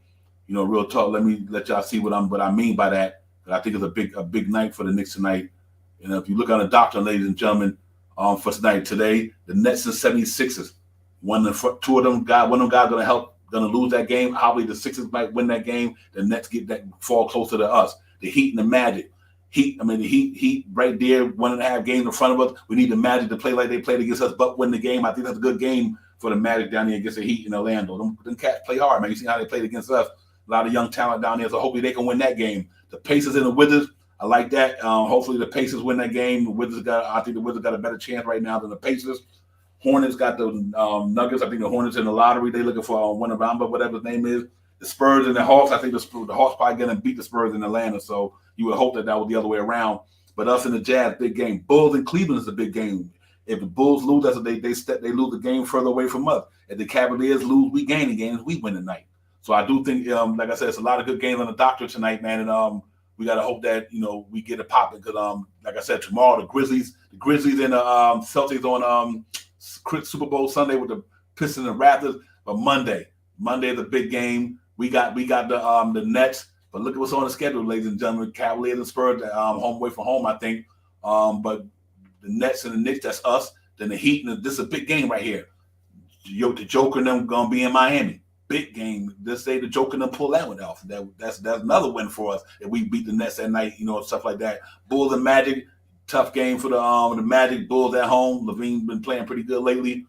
you know, real talk. Let me let y'all see what I mean by that. I think it's a big night for the Knicks tonight. You know, if you look on the doctrine, ladies and gentlemen, for tonight today, the Nets and 76ers. One of them guys gonna lose that game. Probably the Sixers might win that game. The Nets fall closer to us. The Heat and the Magic. The Heat right there, 1.5 games in front of us. We need the Magic to play like they played against us, but win the game. I think that's a good game for the Magic down there against the Heat in Orlando. Them cats play hard, man. You see how they played against us. A lot of young talent down there, so hopefully they can win that game. The Pacers and the Wizards, I like that. Hopefully the Pacers win that game. I think the Wizards got a better chance right now than the Pacers. Hornets got the Nuggets. I think the Hornets in the lottery. They're looking for Winnebamba, whatever his name is. The Spurs and the Hawks. I think the Hawks probably going to beat the Spurs in Atlanta. So you would hope that was the other way around. But us and the Jazz, big game. Bulls and Cleveland is a big game. If the Bulls lose, they lose the game further away from us. If the Cavaliers lose, we gain the games. We win tonight. So I do think, like I said, it's a lot of good games on the doctor tonight, man. And we got to hope that, you know, we get it popping because, like I said, tomorrow the Grizzlies and the Celtics on Super Bowl Sunday with the Pistons and Raptors. But Monday is a big game. We got the Nets. But look at what's on the schedule, ladies and gentlemen. Cavaliers and Spurs, home away from home, I think. But the Nets and the Knicks, that's us. Then the Heat, and this is a big game right here. The Joker and them going to be in Miami. Big game. Let's say the Joker and them pull that one off. That's another win for us if we beat the Nets that night, you know, stuff like that. Bulls and Magic, tough game for the Magic. Bulls at home. Levine's been playing pretty good lately.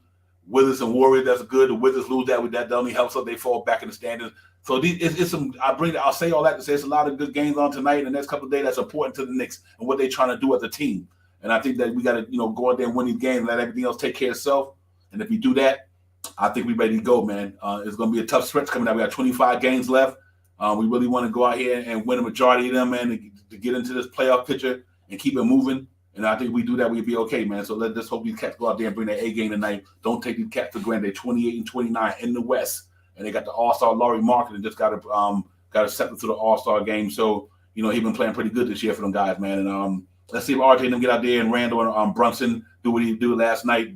Wizards and Warriors, that's good. The Wizards lose that only helps us. They fall back in the standards. So I'll say all that to say it's a lot of good games on tonight and the next couple of days that's important to the Knicks and what they're trying to do as a team. And I think that we got to, you know, go out there and win these games and let everything else take care of itself. And if we do that, I think we're ready to go, man. It's going to be a tough stretch coming up. We got 25 games left. We really want to go out here and win a majority of them, man, to get into this playoff picture and keep it moving. And I think we do that, we'll be okay, man. So let's hope these cats go out there and bring their A game tonight. Don't take these cats for granted. They're 28 and 29 in the West. And they got the All-Star Laurie Marketing just got accepted to the All-Star game. So, you know, he's been playing pretty good this year for them guys, man. And let's see if RJ and them get out there and Randall and Brunson do what he did last night,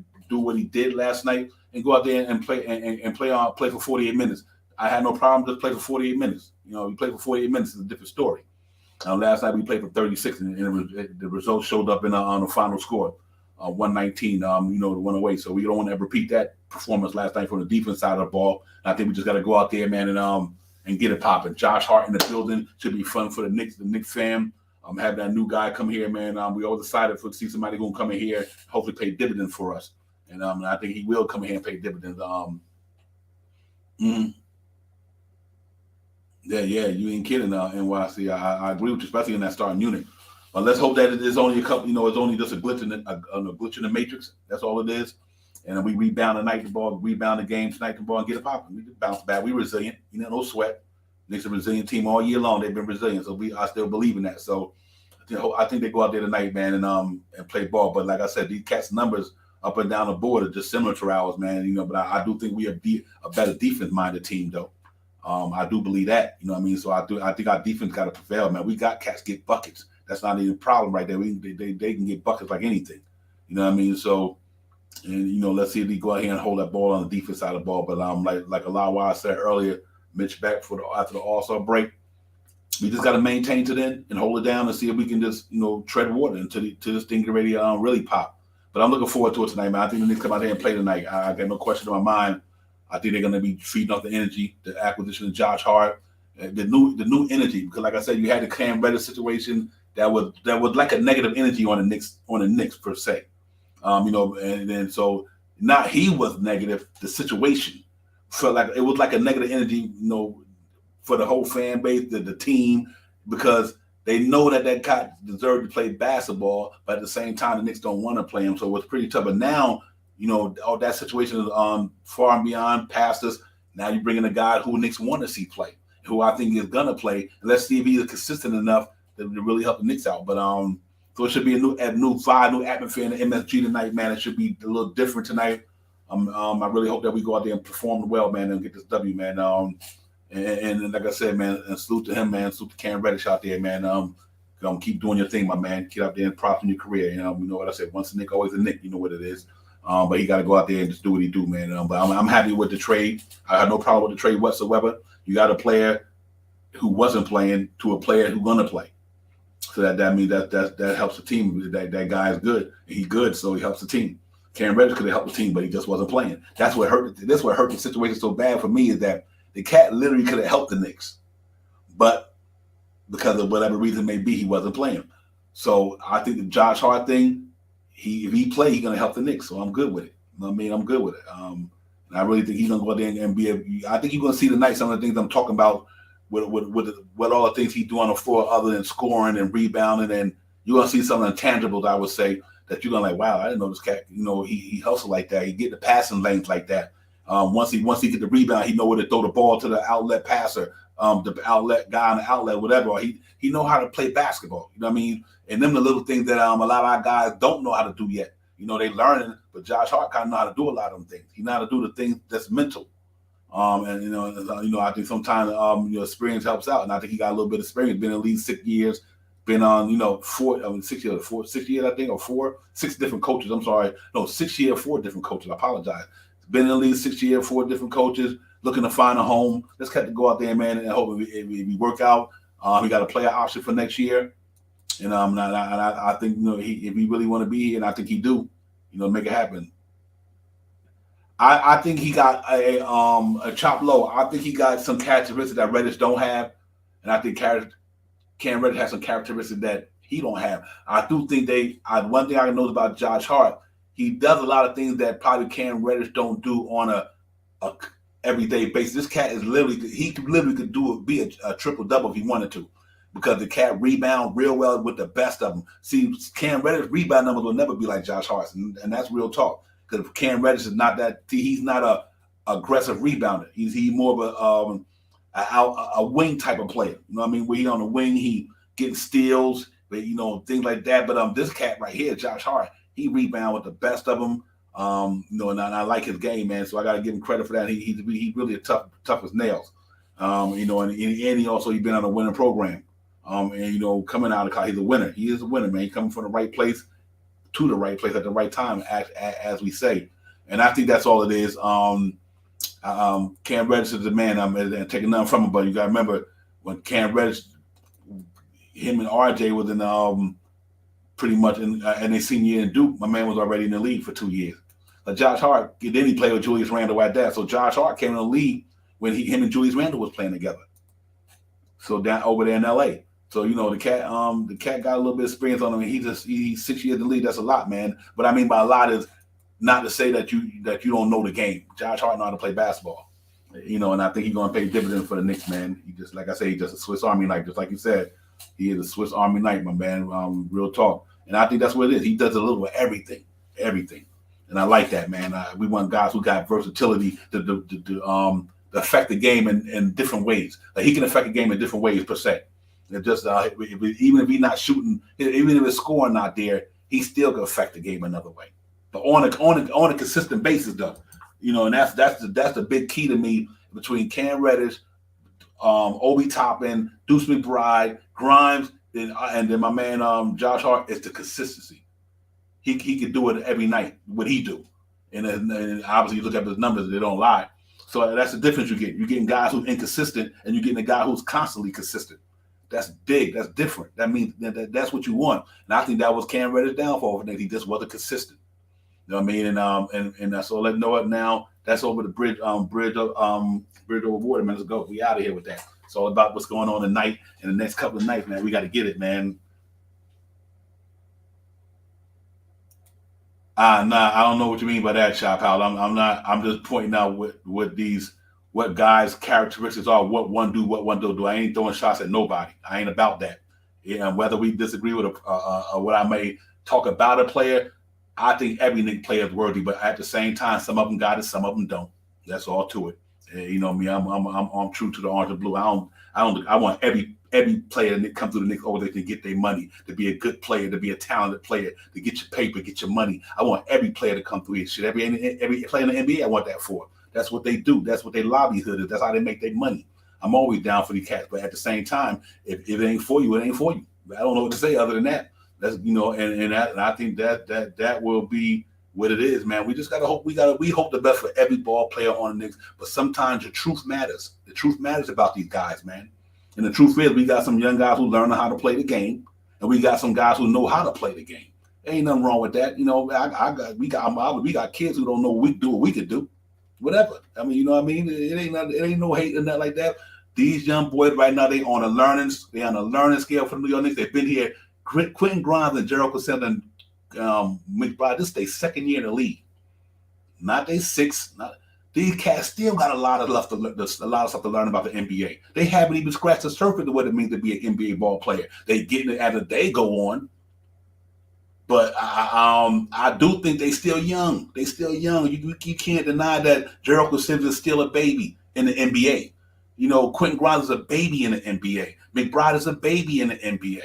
and go out there and play for 48 minutes. I had no problem just play for 48 minutes. You know, you play for 48 minutes is a different story. Last night we played for 36, and the results showed up on the final score. 119, the one away. So we don't want to repeat that performance last night from the defense side of the ball. I think we just got to go out there, man, and get it popping. Josh Hart in the building should be fun for the Knicks fam. Having that new guy come here, man. We all decided to see somebody going to come in here, hopefully pay dividends for us. And I think he will come in here and pay dividends. Yeah, you ain't kidding, NYC. I agree with you, especially in that starting unit. But let's hope that it is only a couple, it's only just a glitch in the matrix. That's all it is. And we rebound tonight, the ball, rebound the game tonight, the ball, and get it popping. We bounce back. We resilient. No sweat. Knicks a resilient team all year long. They've been resilient, so I still believe in that. So I think they go out there tonight, man, and play ball. But like I said, these cats' numbers up and down the board are just similar to ours, man. But I do think we are a better defense-minded team, though. I do believe that. So I think our defense got to prevail, man. We got cats get buckets. That's not even a problem right there. They can get buckets like anything. So, and let's see if they go out here and hold that ball on the defense side of the ball. But like a lot of what I said earlier, Mitch back after the All-Star break. We just got to maintain to then and hold it down and see if we can just tread water until this thing get ready to really pop. But I'm looking forward to it tonight, man. I think the Knicks come out here and play tonight. I got no question in my mind. I think they're going to be feeding off the energy, the acquisition of Josh Hart, the new energy. Because like I said, you had the Cam Reddish situation that was like a negative energy on the Knicks per se. And then so not he was negative. The situation felt like it was like a negative energy, for the whole fan base, the team, because they know that guy deserved to play basketball, but at the same time, the Knicks don't want to play him. So it was pretty tough. But now, all that situation is far and beyond past us. Now you bring in a guy who Knicks want to see play, who I think is gonna play. And let's see if he's consistent enough to really help the Knicks out. But so it should be a new vibe, new atmosphere in the MSG tonight, man. It should be a little different tonight. I really hope that we go out there and perform well, man, and get this W, man. And like I said, man, and salute to him, man. Salute to Cam Reddish out there, man. Keep doing your thing, my man. Get out there and prop in your career. You know what I said. Once a Knick, always a Knick. You know what it is. But he got to go out there and just do what he do, man. But I'm happy with the trade. I have no problem with the trade whatsoever. You got a player who wasn't playing to a player who's gonna play. So that means that helps the team. That guy is good. He's good, so he helps the team. Cam Reddish could have helped the team, but he just wasn't playing. That's what hurt. That's what hurt the situation so bad for me, is that the cat literally could have helped the Knicks, but because of whatever reason it may be, he wasn't playing. So I think the Josh Hart thing, if he play, he's gonna help the Knicks. So I'm good with it. I'm good with it. And I really think he's gonna go out there and be I think you're gonna see tonight some of the things I'm talking about with all the things he's doing on the floor other than scoring and rebounding, and you're gonna see some of the intangibles, I would say, that you're gonna like, wow, I didn't know this cat, he hustle like that. He get the passing lanes like that. Once he get the rebound, he know where to throw the ball to the outlet passer, the outlet guy on the outlet, whatever. He know how to play basketball. You know what I mean? And them the little things that a lot of our guys don't know how to do yet. They learning, but Josh Hart kind of know how to do a lot of them things. He know how to do the things that's mental. I think sometimes experience helps out, and I think he got a little bit of experience. Been in the league 6 years, been on 6 years I think, or 6 different coaches. I'm sorry, no, 6 years, 4 different coaches. I apologize. Been in the league 6 years, 4 different coaches, looking to find a home. Let's have to go out there, man, and hope we work out. He got a player option for next year, and I think if he really want to be here, and I think he do, make it happen. I think he got a chop low. I think he got some characteristics that Reddish don't have, and I think Cam Reddish has some characteristics that he don't have. I do think one thing I know about Josh Hart, he does a lot of things that probably Cam Reddish don't do on a everyday basis. This cat is he could be a triple-double if he wanted to, because the cat rebound real well with the best of them. See, Cam Reddish rebound numbers will never be like Josh Hart's, and that's real talk. Because Cam Reddish is not that. He's not a aggressive rebounder. He's more of a wing type of player. You know what I mean? Where he on the wing, he getting steals, but things like that. But this cat right here, Josh Hart, he rebound with the best of them. And I like his game, man. So I got to give him credit for that. He's really tough as nails. And he also he's been on a winning program. Coming out of college, he's a winner. He is a winner, man. He's coming from the right place to the right place at the right time, as we say. And I think that's all it is. Cam Reddish is the man. And taking nothing from him, but you got to remember when Cam Reddish, him and RJ was in pretty much in their senior year in Duke. My man was already in the league for 2 years. Josh Hart, then he played with Julius Randle at that. So Josh Hart came in the league when him and Julius Randle was playing together. So down over there in LA. So the cat got a little bit of experience on him, and he's 6 years in the league. That's a lot, man. What I mean by a lot is not to say that you don't know the game. Josh Hart knows how to play basketball. And I think he's gonna pay dividends for the Knicks, man. He just, like I say, he's just a Swiss Army knife, just like you said. He is a Swiss Army knife, my man. Real talk. And I think that's what it is. He does a little of everything. And I like that, man. We want guys who got versatility to affect the game in different ways. Like he can affect the game in different ways per se. It just even if he's not shooting, even if his scoring not there, he still can affect the game another way. But on a consistent basis, though, and that's the big key to me between Cam Reddish, Obi Toppin, Deuce McBride, Grimes, and then my man Josh Hart is the consistency. He can do it every night. What he do, and obviously you look at his numbers; they don't lie. So that's the difference you get. You're getting guys who's inconsistent, and you're getting a guy who's constantly consistent. That's big. That's different. That means that's what you want. And I think that was Cam Reddish's downfall. He just wasn't consistent. You know what I mean? And that's all. Let know it now. That's over the bridge over water, man. Let's go. We out of here with that. It's all about what's going on tonight and the next couple of nights, man. We got to get it, man. Nah, I don't know what you mean by that, Chop Out. I'm just pointing out what guys' characteristics are, what one do, what one don't do. I ain't throwing shots at nobody. I ain't about that. Whether we disagree with what I may talk about a player, I think every Knicks player is worthy, but at the same time, some of them got it, some of them don't. That's all to it. Me, I'm true to the orange and blue. I want every player that comes through the Knicks over there to get their money, to be a good player, to be a talented player, to get your paper, get your money. I want every player to come through here. Shit, every player in the NBA, I want that for. That's what they do. That's what their livelihood is. That's how they make their money. I'm always down for the cats, but at the same time, if it ain't for you, it ain't for you. I don't know what to say other than that. That's and I think that will be what it is, man. We just gotta hope. We hope the best for every ball player on the Knicks. But sometimes the truth matters. The truth matters about these guys, man. And the truth is, we got some young guys who learn how to play the game, and we got some guys who know how to play the game. Ain't nothing wrong with that. We got kids who don't know what we could do. Whatever. I mean, it ain't no hate and nothing like that. These young boys right now, they on a learning scale for the New York Knicks. They've been here. Quentin Grimes and Gerald Cassell and McBride, this is their second year in the league. Not their sixth. These cats still got a lot of stuff to learn about the NBA. They haven't even scratched the surface of what it means to be an NBA ball player. They getting it as the day go on. But I do think they still young. They still young. You can't deny that Gerald Cassell is still a baby in the NBA. Quentin Grimes is a baby in the NBA. McBride is a baby in the NBA.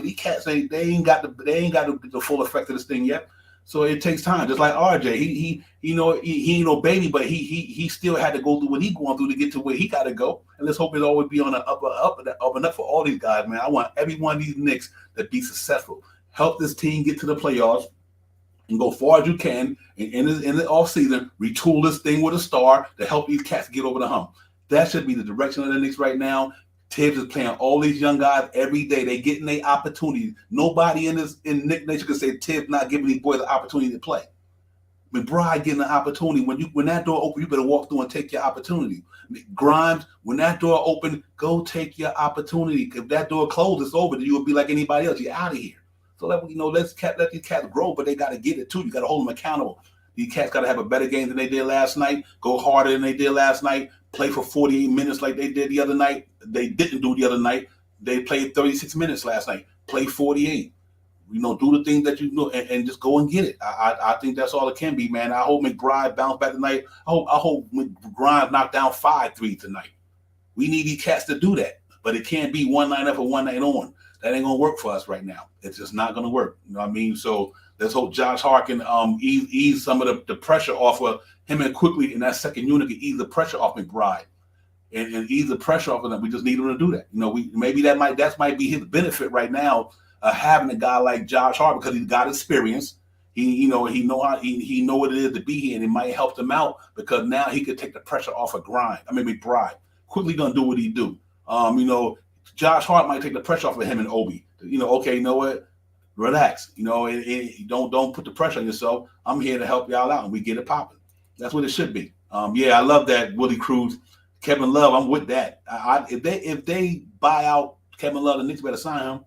These cats they ain't got the full effect of this thing yet. So it takes time. Just like RJ, he ain't no baby, but he still had to go through what he going through to get to where he got to go. And let's hope it always be on the up and up for all these guys, man. I want every one of these Knicks to be successful. Help this team get to the playoffs and go far as you can in the offseason. Retool this thing with a star to help these cats get over the hump. That should be the direction of the Knicks right now. Tibbs is playing all these young guys every day. They getting their opportunities. Nobody in Knick Nation can say Tibbs not giving these boys the opportunity to play. McBride getting the opportunity. When that door open, you better walk through and take your opportunity. Grimes, when that door open, go take your opportunity. If that door closes, it's over. Then you will be like anybody else. You're out of here. So let these cats grow, but they got to get it too. You got to hold them accountable. These cats got to have a better game than they did last night. Go harder than they did last night. Play for 48 minutes like they did the other night. They didn't do the other night. They played 36 minutes last night. Play 48. Do the things that you know and just go and get it. I think that's all it can be, man. I hope McBride bounce back tonight. I hope McBride knock down 5 threes tonight. We need these cats to do that, but it can't be one night up or one night on. That ain't gonna work for us right now. It's just not gonna work. You know what I mean? So let's hope Josh Hart can ease some of the pressure off of him and quickly in that second unit can ease the pressure off McBride and ease the pressure off of them. We just need him to do that. Maybe that might be his benefit right now, having a guy like Josh Hart because he's got experience. He know what it is to be here, and it might help him out because now he could take the pressure off of McBride. Quickly gonna do what he do. Josh Hart might take the pressure off of him and Obi. Okay, you know what? Relax. You know, don't put the pressure on yourself. I'm here to help y'all out, and we get it popping. That's what it should be. Yeah, I love that Willie Cruz, Kevin Love. I'm with that. If they buy out Kevin Love, the Knicks better sign him.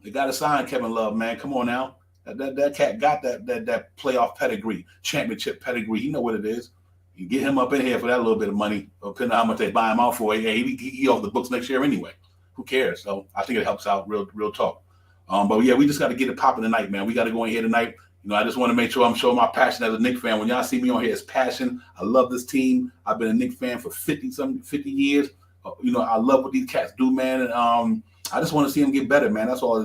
They got to sign Kevin Love, man. Come on now. That cat got that playoff pedigree, championship pedigree. You know what it is. You get him up in here for that little bit of money, depending on how much they buy him out for. Hey, he off the books next year anyway. Who cares? So I think it helps out. Real talk. But yeah, we just got to get it popping tonight, man. We got to go in here tonight. You know, I just want to make sure I'm showing my passion as a Knicks fan. When y'all see me on here, it's passion. I love this team. I've been a Knicks fan for 50 years. You know, I love what these cats do, man. And I just want to see them get better, man. That's all.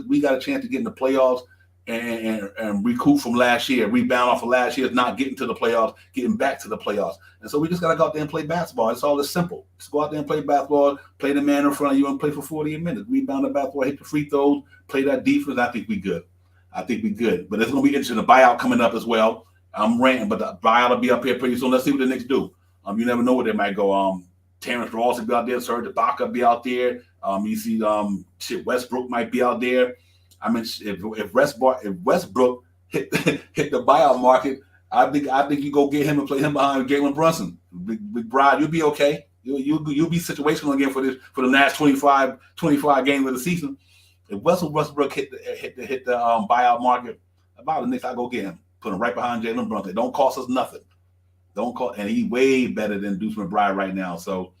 We got a chance to get in the playoffs and recoup from last year, rebound off of last year's not getting to the playoffs, getting back to the playoffs. And so we just got to go out there and play basketball. It's all as simple. Just go out there and play basketball, play the man in front of you and play for 48 minutes. Rebound the basketball, hit the free throws, play that defense. I think we good. But it's going to be interesting. The buyout coming up as well. I'm ranting, but the buyout will be up here pretty soon. Let's see what the Knicks do. You never know where they might go. Terrence Ross will be out there. Serge Ibaka be out there. You see Westbrook might be out there. I mean, if Westbrook hit the buyout market, I think you go get him and play him behind Jalen Brunson. Big Bride, you'll be okay. You'll be situational again for the last 25 games of the season. If Westbrook hit the buyout market, about the Knicks, I go get him, put him right behind Jalen Brunson. It don't cost us nothing. And he's way better than Deuce McBride right now. So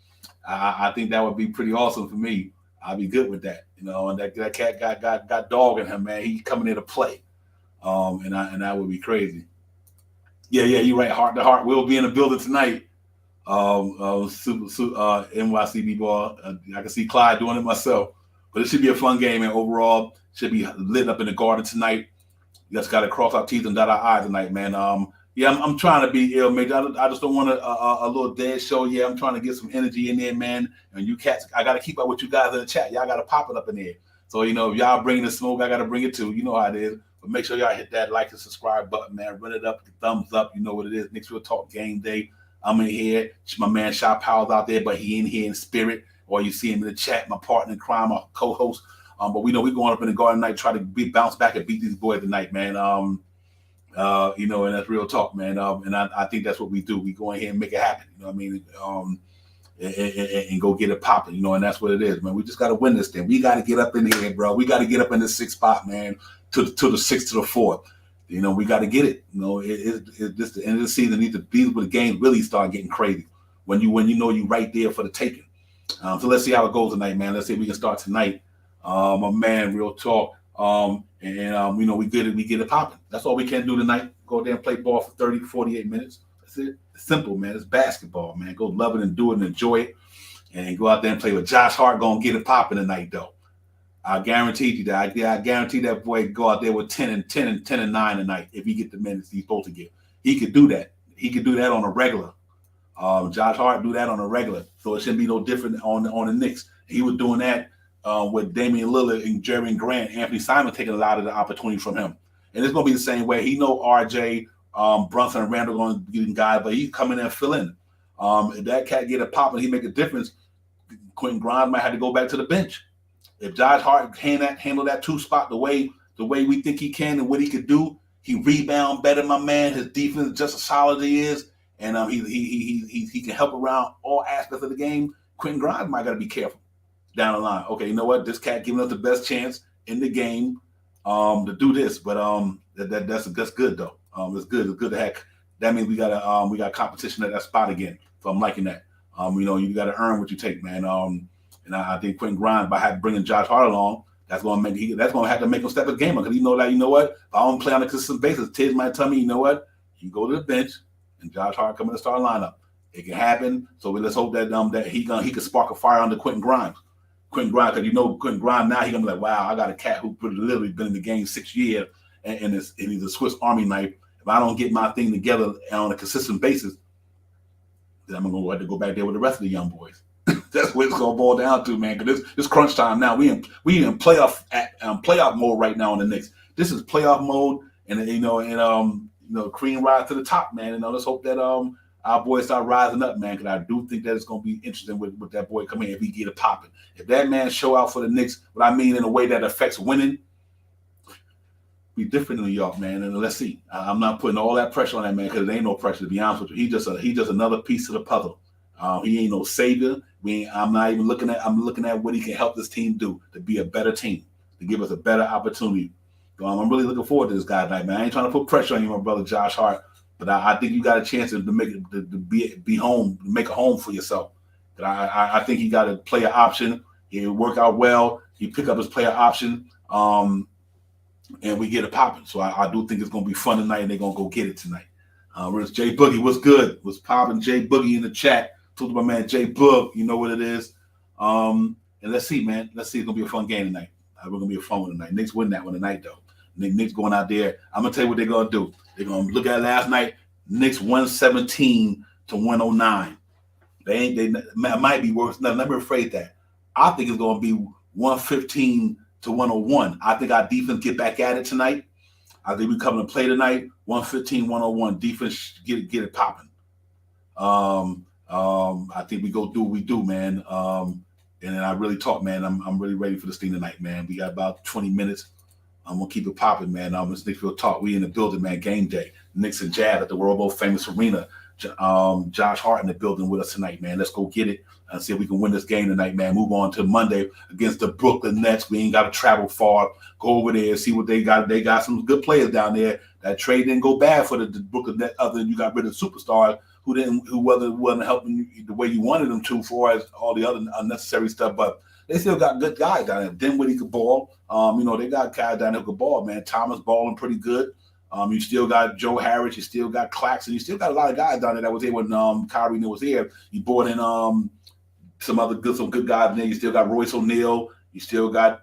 I think that would be pretty awesome for me. I'd be good with that, you know. And that cat got dog in him, man. He's coming in to play, and that would be crazy. Yeah, you're right. Heart to Heart will be in the building tonight. NYCB ball. I can see Clyde doing it myself, but it should be a fun game. And overall, should be lit up in the Garden tonight. You just got to cross our T's and dot our I's tonight, man. Yeah, I'm trying to be ill, major. I just don't want a little dead show. Yeah, I'm trying to get some energy in there, man. And you cats, I got to keep up with you guys in the chat. Y'all got to pop it up in there. So, you know, if y'all bring the smoke, I got to bring it too. You know how it is. But make sure y'all hit that like and subscribe button, man. Run it up, thumbs up. You know what it is. Knicks Real Talk Game Day. I'm in here. My man Shot Powell's out there, but he in here in spirit. Or you see him in the chat, my partner in crime, my co-host. But we know we're going up in the Garden tonight, try to bounce back and beat these boys tonight, man. You know, and that's real talk, man. And I think that's what we do. We go in here and make it happen. You know what I mean? And go get it popping, you know, and that's what it is, man. We just got to win this thing. We got to get up in here, bro. We got to get up in the 6th spot, man, to the 6th to the 4th. You know, we got to get it. You know, it's just the end of the season. These where the games really start getting crazy when you know you right there for the taking. So let's see how it goes tonight, man. Let's see if we can start tonight. My man, real talk. You know, we get it popping. That's all we can do tonight. Go there and play ball for 30, 48 minutes. That's it. It's simple, man. It's basketball, man. Go love it and do it and enjoy it. And go out there and play with Josh Hart. Gonna get it popping tonight, though. I guarantee you that. I guarantee that boy go out there with 10 and 9 tonight if he get the minutes he's supposed to get. He could do that. He could do that on a regular. Josh Hart do that on a regular. So it shouldn't be no different on the Knicks. He was doing that with Damian Lillard and Jeremy Grant, Anthony Simon taking a lot of the opportunity from him. And it's going to be the same way. He know RJ, Brunson, and Randall going to be getting guys, but he come in there and fill in. If that cat get a pop and he make a difference, Quentin Grimes might have to go back to the bench. If Josh Hart handle that 2 spot the way we think he can and what he could do, he rebound better, my man. His defense is just as solid as he is, and he can help around all aspects of the game. Quentin Grimes might got to be careful down the line. Okay, you know what? This cat giving us the best chance in the game to do this, but that's good though. It's good. It's good to have. That means we got competition at that spot again. So I'm liking that. You know, you got to earn what you take, man. And I think Quentin Grimes, by bringing Josh Hart along, that's going to have to make him step his game up, because you know what? If I don't play on a consistent basis, Tiz might tell me, you know what? You go to the bench and Josh Hart come in the starting lineup. It can happen. So let's hope that he can spark a fire under Quentin Grimes. Quentin Grimes, because you know Quentin Grimes now, he's gonna be like, wow, I got a cat who literally been in the game 6 years and he's a Swiss Army knife. If I don't get my thing together on a consistent basis, then I'm gonna have to go back there with the rest of the young boys. That's what it's gonna boil down to, man. Because it's crunch time now. We in playoff mode right now on the Knicks. This is playoff mode, and you know, cream rise to the top, man. And let's hope that our boys start rising up, man. Because I do think that it's gonna be interesting with that boy coming in if he get it popping. If that man show out for the Knicks, what I mean in a way that affects winning, be different in New York, man. And let's see. I'm not putting all that pressure on that man because there ain't no pressure, to be honest with you. He just another piece of the puzzle. He ain't no savior. I'm not even looking at. I'm looking at what he can help this team do to be a better team, to give us a better opportunity. I'm really looking forward to this guy tonight, man. I ain't trying to put pressure on you, my brother Josh Hart, but I think you got a chance to make it to be home, make a home for yourself. But I think he got a player option. He work out well. He pick up his player option, and we get it popping. So I do think it's gonna be fun tonight, and they're gonna go get it tonight. Where's Jay Boogie? What's good? What's popping? Jay Boogie in the chat. Talk to my man Jay Boog. You know what it is. And let's see, man. Let's see. It's gonna be a fun game tonight. We're gonna be a fun one tonight. Knicks win that one tonight, though. Knicks going out there. I'm gonna tell you what they're gonna do. They're gonna look at last night. Knicks 117 to 109. They might be worse. No, let me rephrase that. I think it's gonna be 115 to 101. I think our defense get back at it tonight. I think we come to play tonight. 115, 101. Defense get it popping. I think we go do what we do, man. And then I really talk, man. I'm really ready for this thing tonight, man. We got about 20 minutes. I'm gonna keep it popping, man. It's Knicks Real Talk. We in the building, man. Game day. Knicks and Jazz at the world famous arena. Josh Hart in the building with us tonight, man. Let's go get it and see if we can win this game tonight, man. Move on to Monday against the Brooklyn Nets. We ain't got to travel far. Go over there and see what they got. They got some good players down there. That trade didn't go bad for the Brooklyn Nets, other than you got rid of superstars who wasn't helping you the way you wanted them to, for as all the other unnecessary stuff. But they still got good guys down there. Dinwiddie could ball. They got guys down there who could ball, man. Thomas balling pretty good. You still got Joe Harris. You still got Claxton. You still got a lot of guys down there that was here when Kyrie was here. You brought in some good guys in there. You still got Royce O'Neal. You still got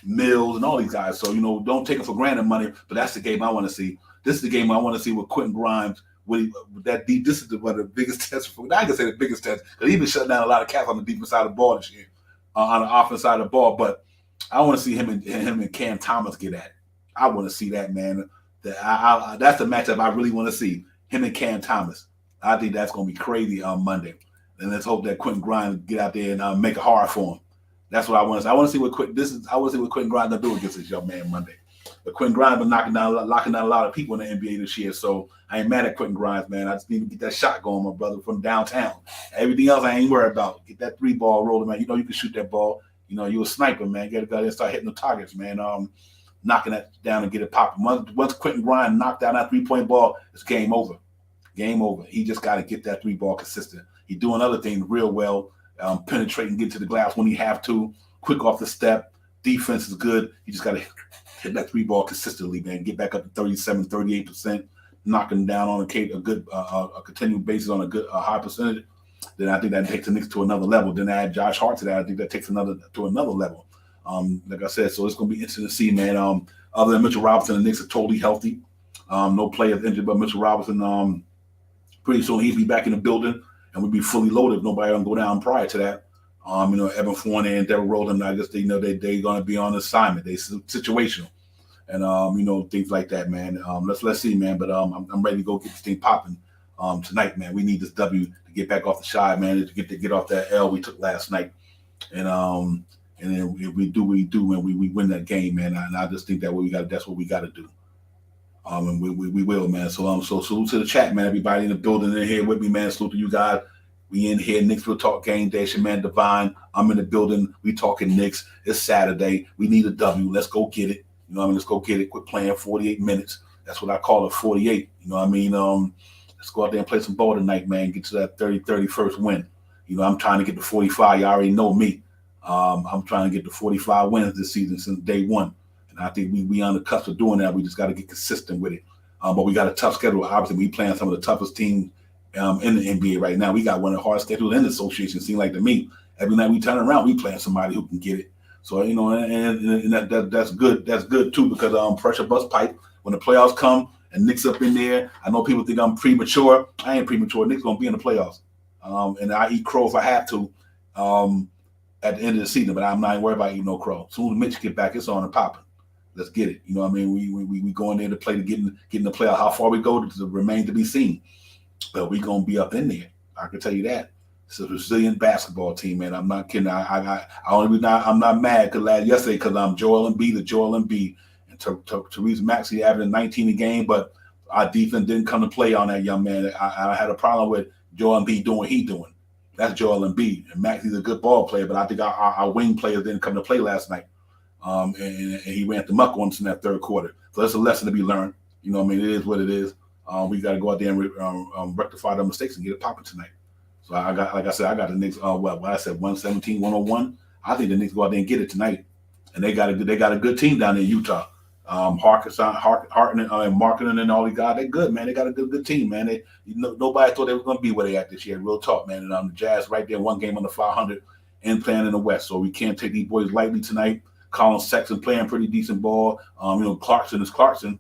Mills and all these guys. So, don't take it for granted money, but that's the game I want to see. This is the game I want to see with Quentin Grimes. With that deep, this is one of the biggest tests for. I can say the biggest test because he's been shutting down a lot of cats on the defense side of the ball this year, on the offense side of the ball. But I want to see him and Cam Thomas get at it. I want to see that, man. That's the matchup I really want to see. Him and Cam Thomas. I think that's going to be crazy on Monday. And let's hope that Quentin Grimes get out there and make it hard for him. That's what I want to see. I want to see what Quentin Grimes gonna do against this young man Monday. But Quentin Grimes been locking down a lot of people in the NBA this year, so I ain't mad at Quentin Grimes, man. I just need to get that shot going, my brother, from downtown. Everything else I ain't worried about. Get that 3-ball rolling, man. You can shoot that ball. You a sniper, man. You got to go there and start hitting the targets, man. Knocking that down and get it popping. Once Quentin Grimes knocked down that 3-point ball, it's game over. Game over. He just got to get that 3-ball consistent. He's doing other things real well, penetrating, get to the glass when he have to, quick off the step. Defense is good. You just got to hit that 3-ball consistently, man. Get back up to 37, 38%, knocking down on a good continued basis on a high percentage. Then I think that takes the Knicks to another level. Then add Josh Hart to that. I think that takes to another level. Like I said, so it's going to be interesting to see, man. Other than Mitchell Robinson, the Knicks are totally healthy. No players injured, but Mitchell Robinson, pretty soon he'll be back in the building and we'll be fully loaded if nobody don't go down prior to that. Evan Fournier and Derrick Rose, I guess they're going to be on assignment. They situational, and things like that, man. Let's see, man. But I'm ready to go get this thing popping tonight, man. We need this W to get back off the shy, man. To get off that L we took last night, and then if we do what we do, and we win that game, man. And I just think that's what we got to do. And we will, man. So salute to the chat, man. Everybody in the building in here with me, man. Salute to you guys. We in here, Knicks Real Talk Game Day. It's your man Divine. I'm in the building. We talking Knicks. It's Saturday. We need a W. Let's go get it. Let's go get it. Quit playing 48 minutes. That's what I call it, 48. Let's go out there and play some ball tonight, man. Get to that 31st win. I'm trying to get to 45. You already know me. I'm trying to get to 45 wins this season since day one. And I think we on the cusp of doing that. We just got to get consistent with it. But we got a tough schedule. Obviously, we playing some of the toughest teams in the NBA right now. We got one of the hardest schedules in the association, seems like to me. Every night we turn around, we playing somebody who can get it. So, and that's good. That's good, too, because pressure bust pipe. When the playoffs come and Knicks up in there, I know people think I'm premature. I ain't premature. Knicks going to be in the playoffs. And I eat crow if I have to at the end of the season, but I'm not worried about eating no crow. As soon as Mitch get back, it's on and popping. Let's get it. We go in there to play to get in the playoff. How far we go to remain to be seen. But we're going to be up in there. I can tell you that. It's a resilient basketball team, man. I'm not kidding. I'm not mad yesterday because I'm Joel Embiid, Therese Maxey averaging 19 a game, but our defense didn't come to play on that young man. I had a problem with Joel Embiid doing what he's doing. That's Joel Embiid. And Maxey's a good ball player, but I think our wing players didn't come to play last night. And he ran the muck on us in that third quarter. So that's a lesson to be learned. You know what I mean? It is what it is. We got to go out there and rectify the mistakes and get it popping tonight. So I got the Knicks. I said 117, 101. I think the Knicks go out there and get it tonight. And they got a good team down there in Utah. Harkin and Marketing and all these guys, they're good, man. They got a good team, man. Nobody thought they were going to be where they at this year. Real talk, man. And the Jazz right there, one game under 500 and playing in the West. So we can't take these boys lightly tonight. Colin Sexton playing pretty decent ball. Clarkson is Clarkson.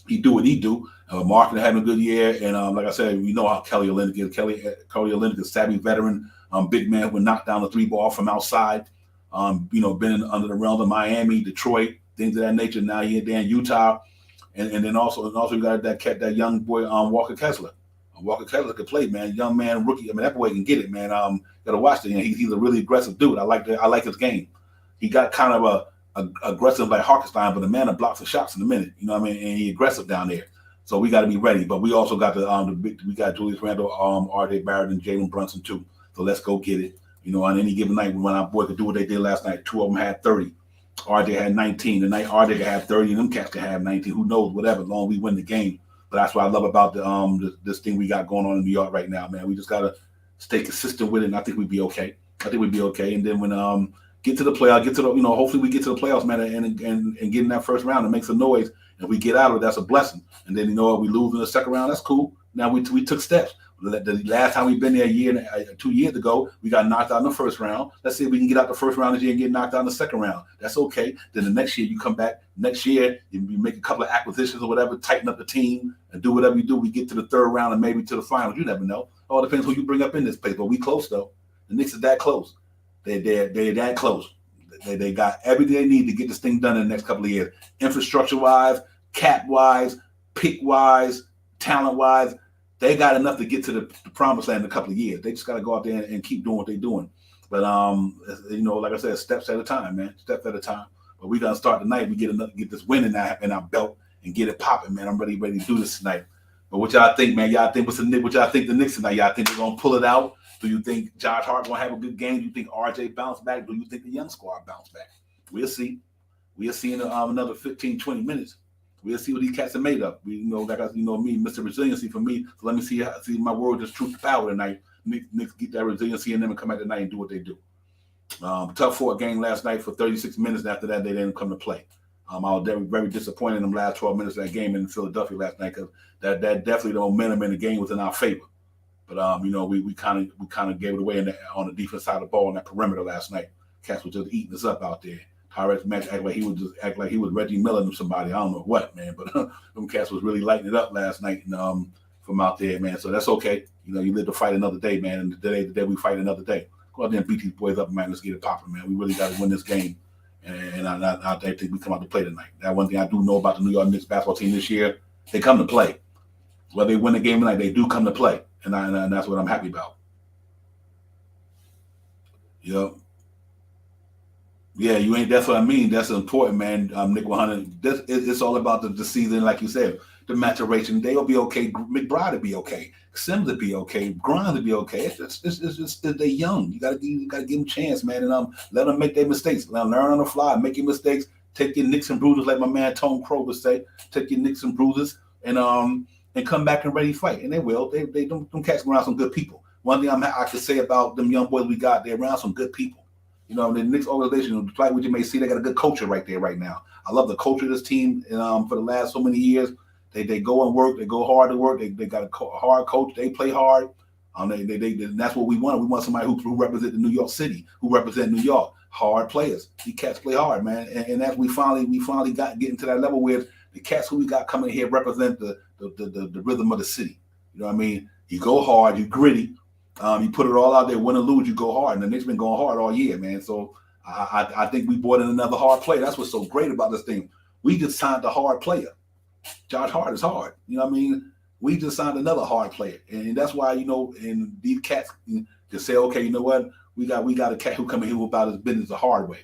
He do what he do. Marketing having a good year. And like I said, we know how Kelly Olynyk is. Kelly Olynyk is a savvy veteran, big man who knock down the three ball from outside. Been under the realm of Miami, Detroit, things of that nature. Now he there in Utah, and then also we got that young boy Walker Kessler. Walker Kessler could play, man. Young man, rookie. I mean, that boy can get it, man. Gotta watch it. He's a really aggressive dude. I like his game. He got kind of a aggressive like Harkenstein, but the man that blocks the shots in a minute. You know what I mean? And he aggressive down there. So we got to be ready. But we also got we got Julius Randle, R.J. Barrett, and Jalen Brunson too. So let's go get it. On any given night, when our boy could do what they did last night, two of them had 30. RJ had 19. The night RJ could have 30, and them cats could have 19. Who knows? Whatever, as long as we win the game. But that's what I love about this thing we got going on in New York right now, man. We just gotta stay consistent with it, and I think we'd be okay. And then when get to the playoffs, hopefully we get to the playoffs, man, and get in that first round and make some noise. If we get out of it, that's a blessing. And then we lose in the second round, that's cool. Now we took steps. The last time we've been there 2 years ago, we got knocked out in the first round. Let's see if we can get out the first round this year and get knocked out in the second round. That's okay. Then the next year you come back. Next year you make a couple of acquisitions or whatever, tighten up the team and do whatever you do. We get to the third round and maybe to the finals. You never know. All depends who you bring up in this place. But we close though. The Knicks are that close. They're that close. They got everything they need to get this thing done in the next couple of years. Infrastructure-wise, cap-wise, pick-wise, talent-wise. They got enough to get to the promised land in a couple of years. They just got to go out there and keep doing what they're doing. But, like I said, steps at a time, man. Steps at a time. But we got to start tonight. We get this win in our belt and get it popping, man. I'm ready to do this tonight. But what y'all think, man? Y'all think what y'all think the Knicks tonight? Y'all think they're going to pull it out? Do you think Josh Hart going to have a good game? Do you think RJ bounce back? Do you think the young squad bounce back? We'll see. We'll see in another 15, 20 minutes. We'll see what these cats are made of. Me, Mr. Resiliency for me. So let me see my word is truth to power tonight. Knicks get that resiliency in them and come out tonight and do what they do. Tough fought game last night for 36 minutes. And after that, they didn't come to play. I was very, very disappointed in them last 12 minutes of that game in Philadelphia last night because that definitely the momentum in the game was in our favor. But we kind of gave it away on the defense side of the ball on that perimeter last night. Cats was just eating us up out there. Tyrese Maxey act like he was Reggie Miller and somebody. I don't know what, man, but them cats was really lighting it up last night and, from out there, man. So that's okay. You live to fight another day, man. And the day we fight another day. Go out there and beat these boys up, man. Let's get it popping, man. We really got to win this game. And I think we come out to play tonight. That one thing I do know about the New York Knicks basketball team this year, they come to play. Whether they win the game tonight, they do come to play. And that's what I'm happy about. Yep. Yeah, that's what I mean. That's important, man. Nick 100. It's all about the season, like you said, the maturation. They'll be okay. McBride will be okay. Sims will be okay. Grimes will be okay. It's just they're young. You gotta give them a chance, man, and let them make their mistakes. Let them learn on the fly. Make your mistakes. Take your nicks and bruises, like my man Tone Crow would say. Take your nicks and bruises, and come back and ready to fight. And they will. They don't catch around some good people. One thing I could say about them young boys we got, they're around some good people. The Knicks organization, like what you may see, they got a good culture right there right now. I love the culture of this team. And for the last so many years, they go and work. They go hard to work. They got a hard coach. They play hard. And that's what we want. We want somebody who represent the New York City, who represent New York. Hard players. These cats play hard, man. And as we finally got getting to that level where the cats who we got coming here represent the rhythm of the city. You know what I mean? You go hard. You gritty. You put it all out there, win or lose, you go hard. And the Knicks been going hard all year, man. So I think we brought in another hard player. That's what's so great about this thing. We just signed a hard player. Josh Hart is hard. You know what I mean? We just signed another hard player. And that's why, and these cats can say, okay, you know what? We got a cat who come in here about his business the hard way.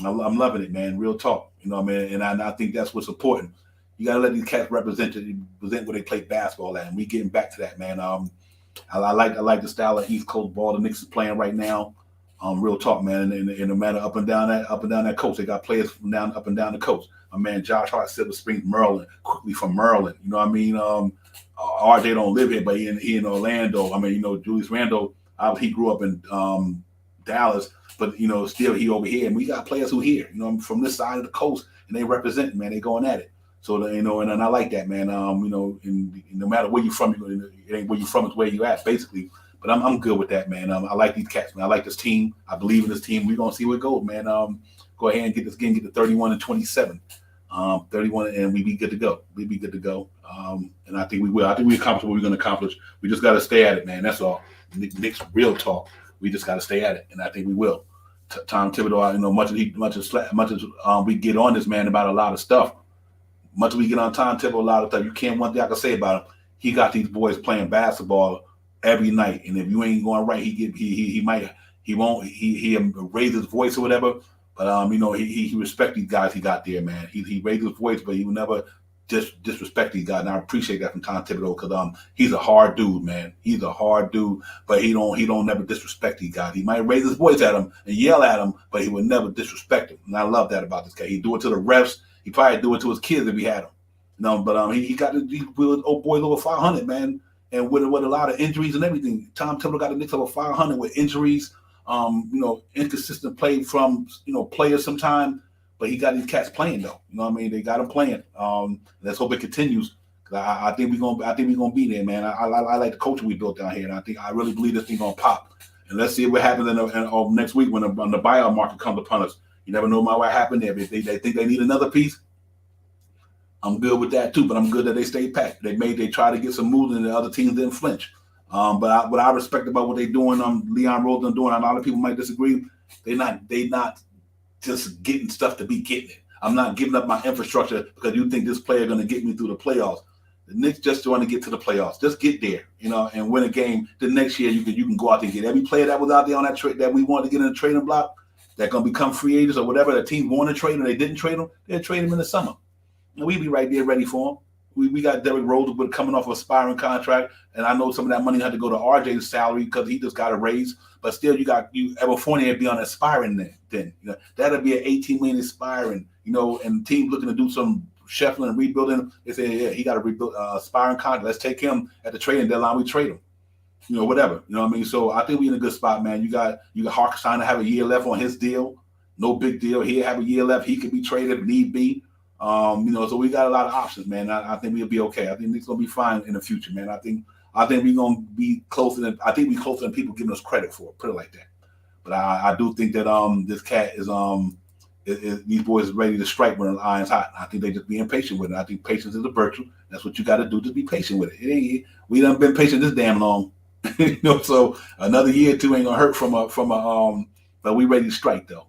I'm loving it, man. Real talk. You know what I mean? And I think that's what's important. You got to let these cats represent where they play basketball at. And we getting back to that, man. I like the style of East Coast ball the Knicks is playing right now. Real talk, man. And no matter up and down that coast, they got players from up and down the coast. My man Josh Hart, Silver Springs, Maryland, quickly from Maryland. You know what I mean? RJ don't live here, but he in Orlando. I mean, you know, Julius Randle, he grew up in Dallas, but you know, still he over here. And we got players who here, you know, from this side of the coast, and they represent, man. They going at it. So you know, and I like that, man. You know, and no matter where you from, it ain't where you from, it's where you at, basically. But I'm good with that, man. I like these cats, man. I like this team. I believe in this team. We're gonna see where it goes, man. Go ahead and get this game, get to 31-27. 31, and we be good to go. We be good to go. And I think we will. I think we accomplished what we're going to accomplish. We just got to stay at it, man. That's all. Knicks real talk. We just got to stay at it, and I think we will. Tom Thibodeau, you know, much as we get on this man about a lot of stuff, much as we get on Tom Thibodeau a lot of stuff, you can't one thing I can say about him. He got these boys playing basketball every night, and if you ain't going right, he raise his voice or whatever. But you know, he respect these guys he got there, man. He raised his voice, but he would never disrespect these guys. And I appreciate that from Tom Thibodeau because he's a hard dude, man. He's a hard dude, but he don't never disrespect these guys. He might raise his voice at them and yell at them, but he would never disrespect them. And I love that about this guy. He do it to the refs. He probably do it to his kids if he had them. You know, but he got these old boys over 500, man, and with a lot of injuries and everything. Tom Thibodeau got the Knicks over 500 with injuries. You know, inconsistent play from, you know, players sometimes, but he got these cats playing though. You know what I mean? They got them playing. Let's hope it continues. I think we're gonna be there, man. I like the culture we built down here, and I really believe this thing gonna pop. And let's see what happens in next week when the buyout market comes upon us. You never know what happened there. If they think they need another piece, I'm good with that too. But I'm good that they stay packed. They try to get some movement, and the other teams didn't flinch. But what I respect about what they're doing, Leon Rose doing, a lot of people might disagree. They not just getting stuff to be getting it. I'm not giving up my infrastructure because you think this player going to get me through the playoffs. The Knicks just want to get to the playoffs. Just get there, you know, and win a game. The next year you can go out there and get every player that was out there on that trade that we wanted to get in the trading block that going to become free agents or whatever. The team wanted to trade them, they didn't trade them. They'll trade them in the summer, and we'd be right there ready for them. We got Derrick Rose coming off an aspiring contract, and I know some of that money had to go to RJ's salary because he just got a raise. But still, Evan Fournier be on aspiring then. You know, that'll be an $18 million aspiring. You know, and teams looking to do some shuffling and rebuilding. They say, yeah, he got a rebuild aspiring contract. Let's take him at the trading deadline. We trade him. You know, whatever. You know what I mean? So I think we're in a good spot, man. You got Hartenstein to have a year left on his deal. No big deal. He have a year left. He could be traded if need be. You know, so we got a lot of options, man. I think we'll be okay. I think it's gonna be fine in the future, man. I think we're gonna be closer than people giving us credit for. Put it like that. But I do think that this cat is these boys are ready to strike when the iron's hot. I think they just being patient with it. I think patience is a virtue. That's what you got to do. Just be patient with it. We done been patient this damn long, you know. So another year or two ain't gonna hurt from a. But we ready to strike though.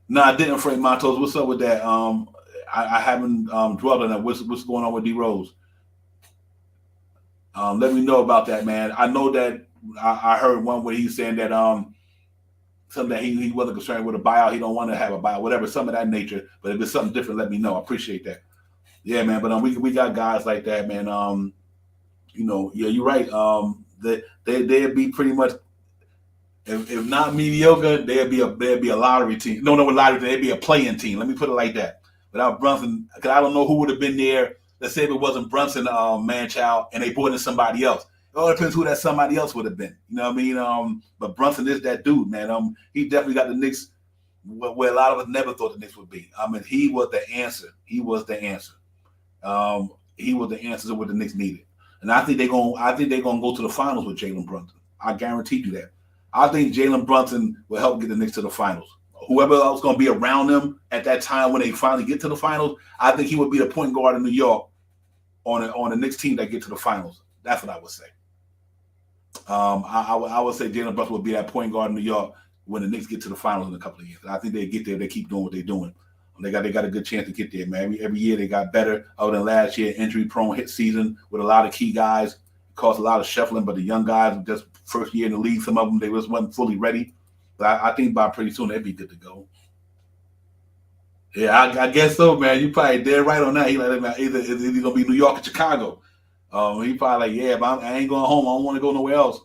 No, I didn't, Frank Montos. What's up with that? I haven't dwelled on that. What's going on with D Rose? Let me know about that, man. I know that I heard one where he's saying that something that he wasn't concerned with a buyout. He don't want to have a buyout, whatever, some of that nature. But if it's something different, let me know. I appreciate that. Yeah, man. But we got guys like that, man. You know, yeah, you're right. They'd be pretty much. If not mediocre, there'd be a lottery team. No, lottery team. There'd be a playing team. Let me put it like that. Without Brunson, because I don't know who would have been there. Let's say if it wasn't Brunson, Manchild, and they brought in somebody else. It all depends who that somebody else would have been. You know what I mean? But Brunson is that dude, man. He definitely got the Knicks where a lot of us never thought the Knicks would be. I mean, he was the answer. He was the answer. He was the answer to what the Knicks needed. And I think they're gonna go to the finals with Jalen Brunson. I guarantee you that. I think Jalen Brunson will help get the Knicks to the finals. Whoever else going to be around them at that time when they finally get to the finals, I think he would be the point guard in New York on the Knicks team that get to the finals. That's what I would say. I would say Jalen Brunson would be that point guard in New York when the Knicks get to the finals in a couple of years. I think they get there. They keep doing what they're doing. They got a good chance to get there, man. Every year they got better. Other than last year, injury-prone hit season with a lot of key guys. It caused a lot of shuffling, but the young guys just first year in the league, some of them they just wasn't fully ready. But I think by pretty soon they'd be good to go. Yeah, I guess so, man. You probably dead right on that. He like, man, either gonna be New York or Chicago. He probably like, yeah, but I ain't going home. I don't want to go nowhere else.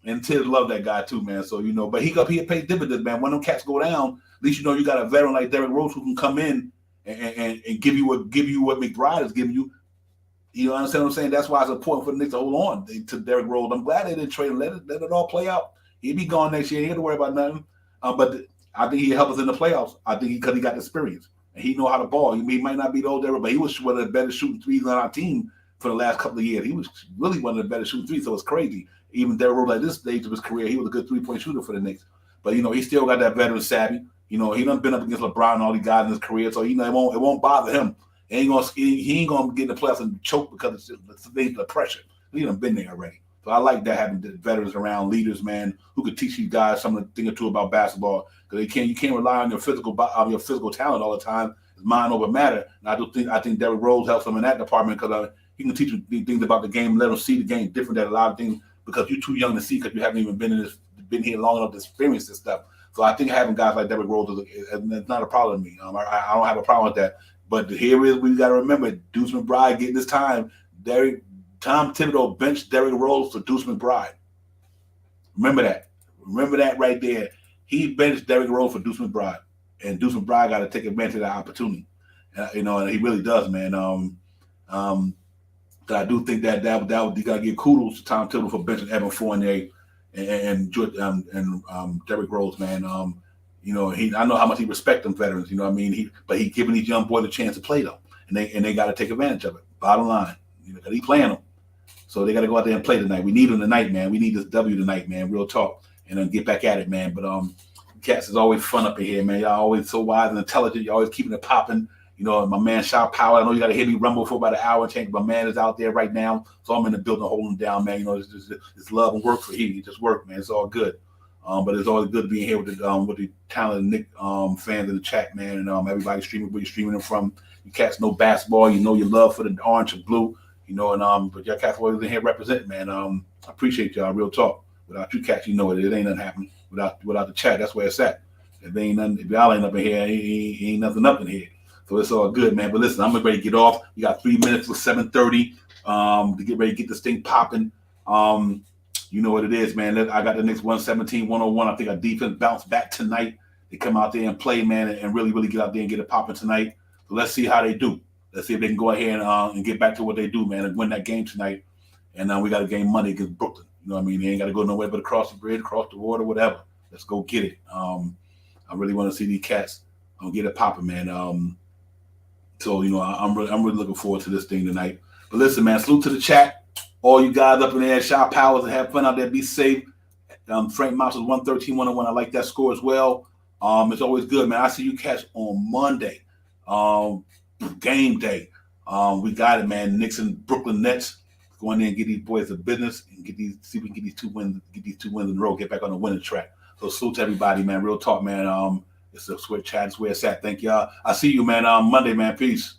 And Tibbs love that guy too, man. So but he paid dividends, man. When them cats go down, at least you got a veteran like Derrick Rose who can come in and give you what McBride is giving you. You understand what I'm saying? That's why it's important for the Knicks to hold on to Derrick Rose. I'm glad they didn't trade him. Let it all play out. He'll be gone next year. He ain't have to worry about nothing. But I think he'll help us in the playoffs. I think because he got the experience and he know how to ball. He might not be the old Derrick, but he was one of the better shooting threes on our team for the last couple of years. He was really one of the better shooting threes, so it's crazy. Even Derrick Rose at this stage of his career, he was a good 3-point shooter for the Knicks. But he still got that veteran savvy. He done been up against LeBron and all these guys in his career, so it won't bother him. He ain't gonna get in the playoffs and choke because it's the pressure. He done been there already. So I like that, having the veterans around, leaders, man, who could teach you guys something, thing or two about basketball. Because you can't rely on your physical talent all the time. It's mind over matter. And I think Derrick Rose helps them in that department because he can teach you things about the game, let them see the game different than a lot of things because you're too young to see because you haven't even been here long enough to experience this stuff. So I think having guys like Derrick Rose is not a problem to me. I don't have a problem with that. But here is we got to remember Deuce McBride getting this time. Tom Thibodeau benched Derrick Rose for Deuce McBride. Remember that. Remember that right there. He benched Derrick Rose for Deuce McBride, and Deuce McBride got to take advantage of that opportunity. And he really does, man. I do think that you got to give kudos to Tom Thibodeau for benching Evan Fournier and Derrick Rose, man. I know how much he respects them veterans. But he giving these young boys a chance to play them, and they got to take advantage of it. Bottom line, because he playing them, so they got to go out there and play tonight. We need them tonight, man. We need this W tonight, man. Real talk, and then get back at it, man. But cats is always fun up in here, man. Y'all always so wise and intelligent. Y'all always keeping it popping. My man Shaw Power. I know you got to hear me rumble for about an hour and change. My man is out there right now, so I'm in the building holding him down, man. It's love and work for him. He just work, man. It's all good. But it's always good to be here with the talented Knick fans in the chat, man, and everybody streaming where you're streaming them from. You cats know basketball, your love for the orange and blue, but y'all cats always in here representing, man. I appreciate y'all, real talk. Without you cats, it ain't nothing happening. Without the chat, that's where it's at. If y'all ain't up in here, ain't nothing up in here. So it's all good, man. But listen, I'm ready to get off. We got 3 minutes till 7:30 to get ready to get this thing popping. You know what it is, man. I got the Knicks 117-101. I think our defense bounced back tonight. They come out there and play, man, and really, really get out there and get it popping tonight. So let's see how they do. Let's see if they can go ahead and get back to what they do, man, and win that game tonight. And we got a game Monday against Brooklyn. They ain't got to go nowhere but across the bridge, across the water, whatever. Let's go get it. I really want to see these cats get it popping, man. So I'm really looking forward to this thing tonight. But listen, man, salute to the chat. All you guys up in there, shout powers and have fun out there. Be safe. Frank Mouse is 113-101. I like that score as well. It's always good, man. I see you cats on Monday. Game day. We got it, man. Knicks and Brooklyn Nets. Go in there and get these boys a business and see if we can get these 2 wins. Get these 2 wins in a row. Get back on the winning track. So salute to everybody, man. Real talk, man. It's a sweat chat. It's where it's at. Thank y'all. I see you, man. Monday, man. Peace.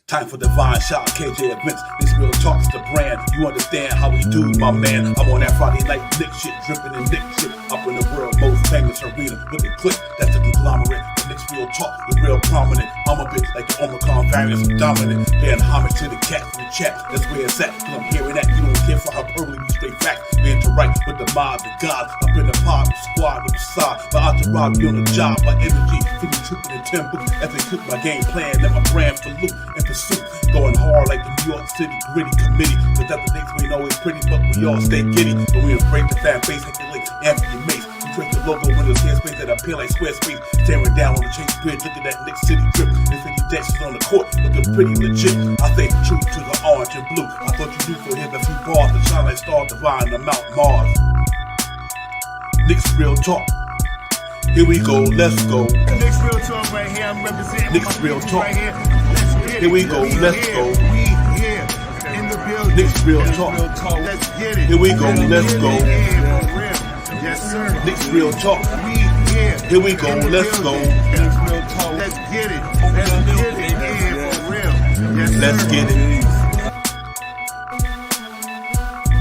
Time for Divine Shot, KJ events. This real talk's the brand. You understand how we do, my man. I'm on that Friday night Knick shit, dripping in Knick shit. Up in the world, most famous arena. With the click, that's the conglomerate. The Knicks real talk, the real prominent. I'm a bit like the Omicron variant, dominant. Paying homage to the cat in the chat. That's where it's at. When I'm hearing that, you don't care for how early we straight back. Man to right with the mob, the God. Up in the pod, the squad, with the side. My entourage be on the job, my energy. Feeling tripping in 10 books. As they took my game plan, and my brand for loot and pursuit. Going hard like the New York City gritty committee. Cause that the Knicks ain't always pretty, but we all stay giddy. But we embrace the fan base, like the link, Anthony Mace. We trace the logo with those headspace that appear like Squarespace. Staring down on the Chase Bridge, look at that Knicks City drip. The city decks is on the court, looking pretty legit. I think true to the orange and blue. I thought you knew for him a few bars to shine like Star Divine to Mount Mars. Knicks real talk. Here we go, let's go. Knicks real talk right here. I'm representing Knicks real talk. right here. Let's get it. Here we go, let's go. We here in the building. Knicks real talk. Let's get it. Here we go, let's go. Yeah, for real. Yes, sir. Knicks real talk. We here. Here we go, let's go. Let's get it. Let's get it. Yeah, for real. Yes, sir. Let's get it.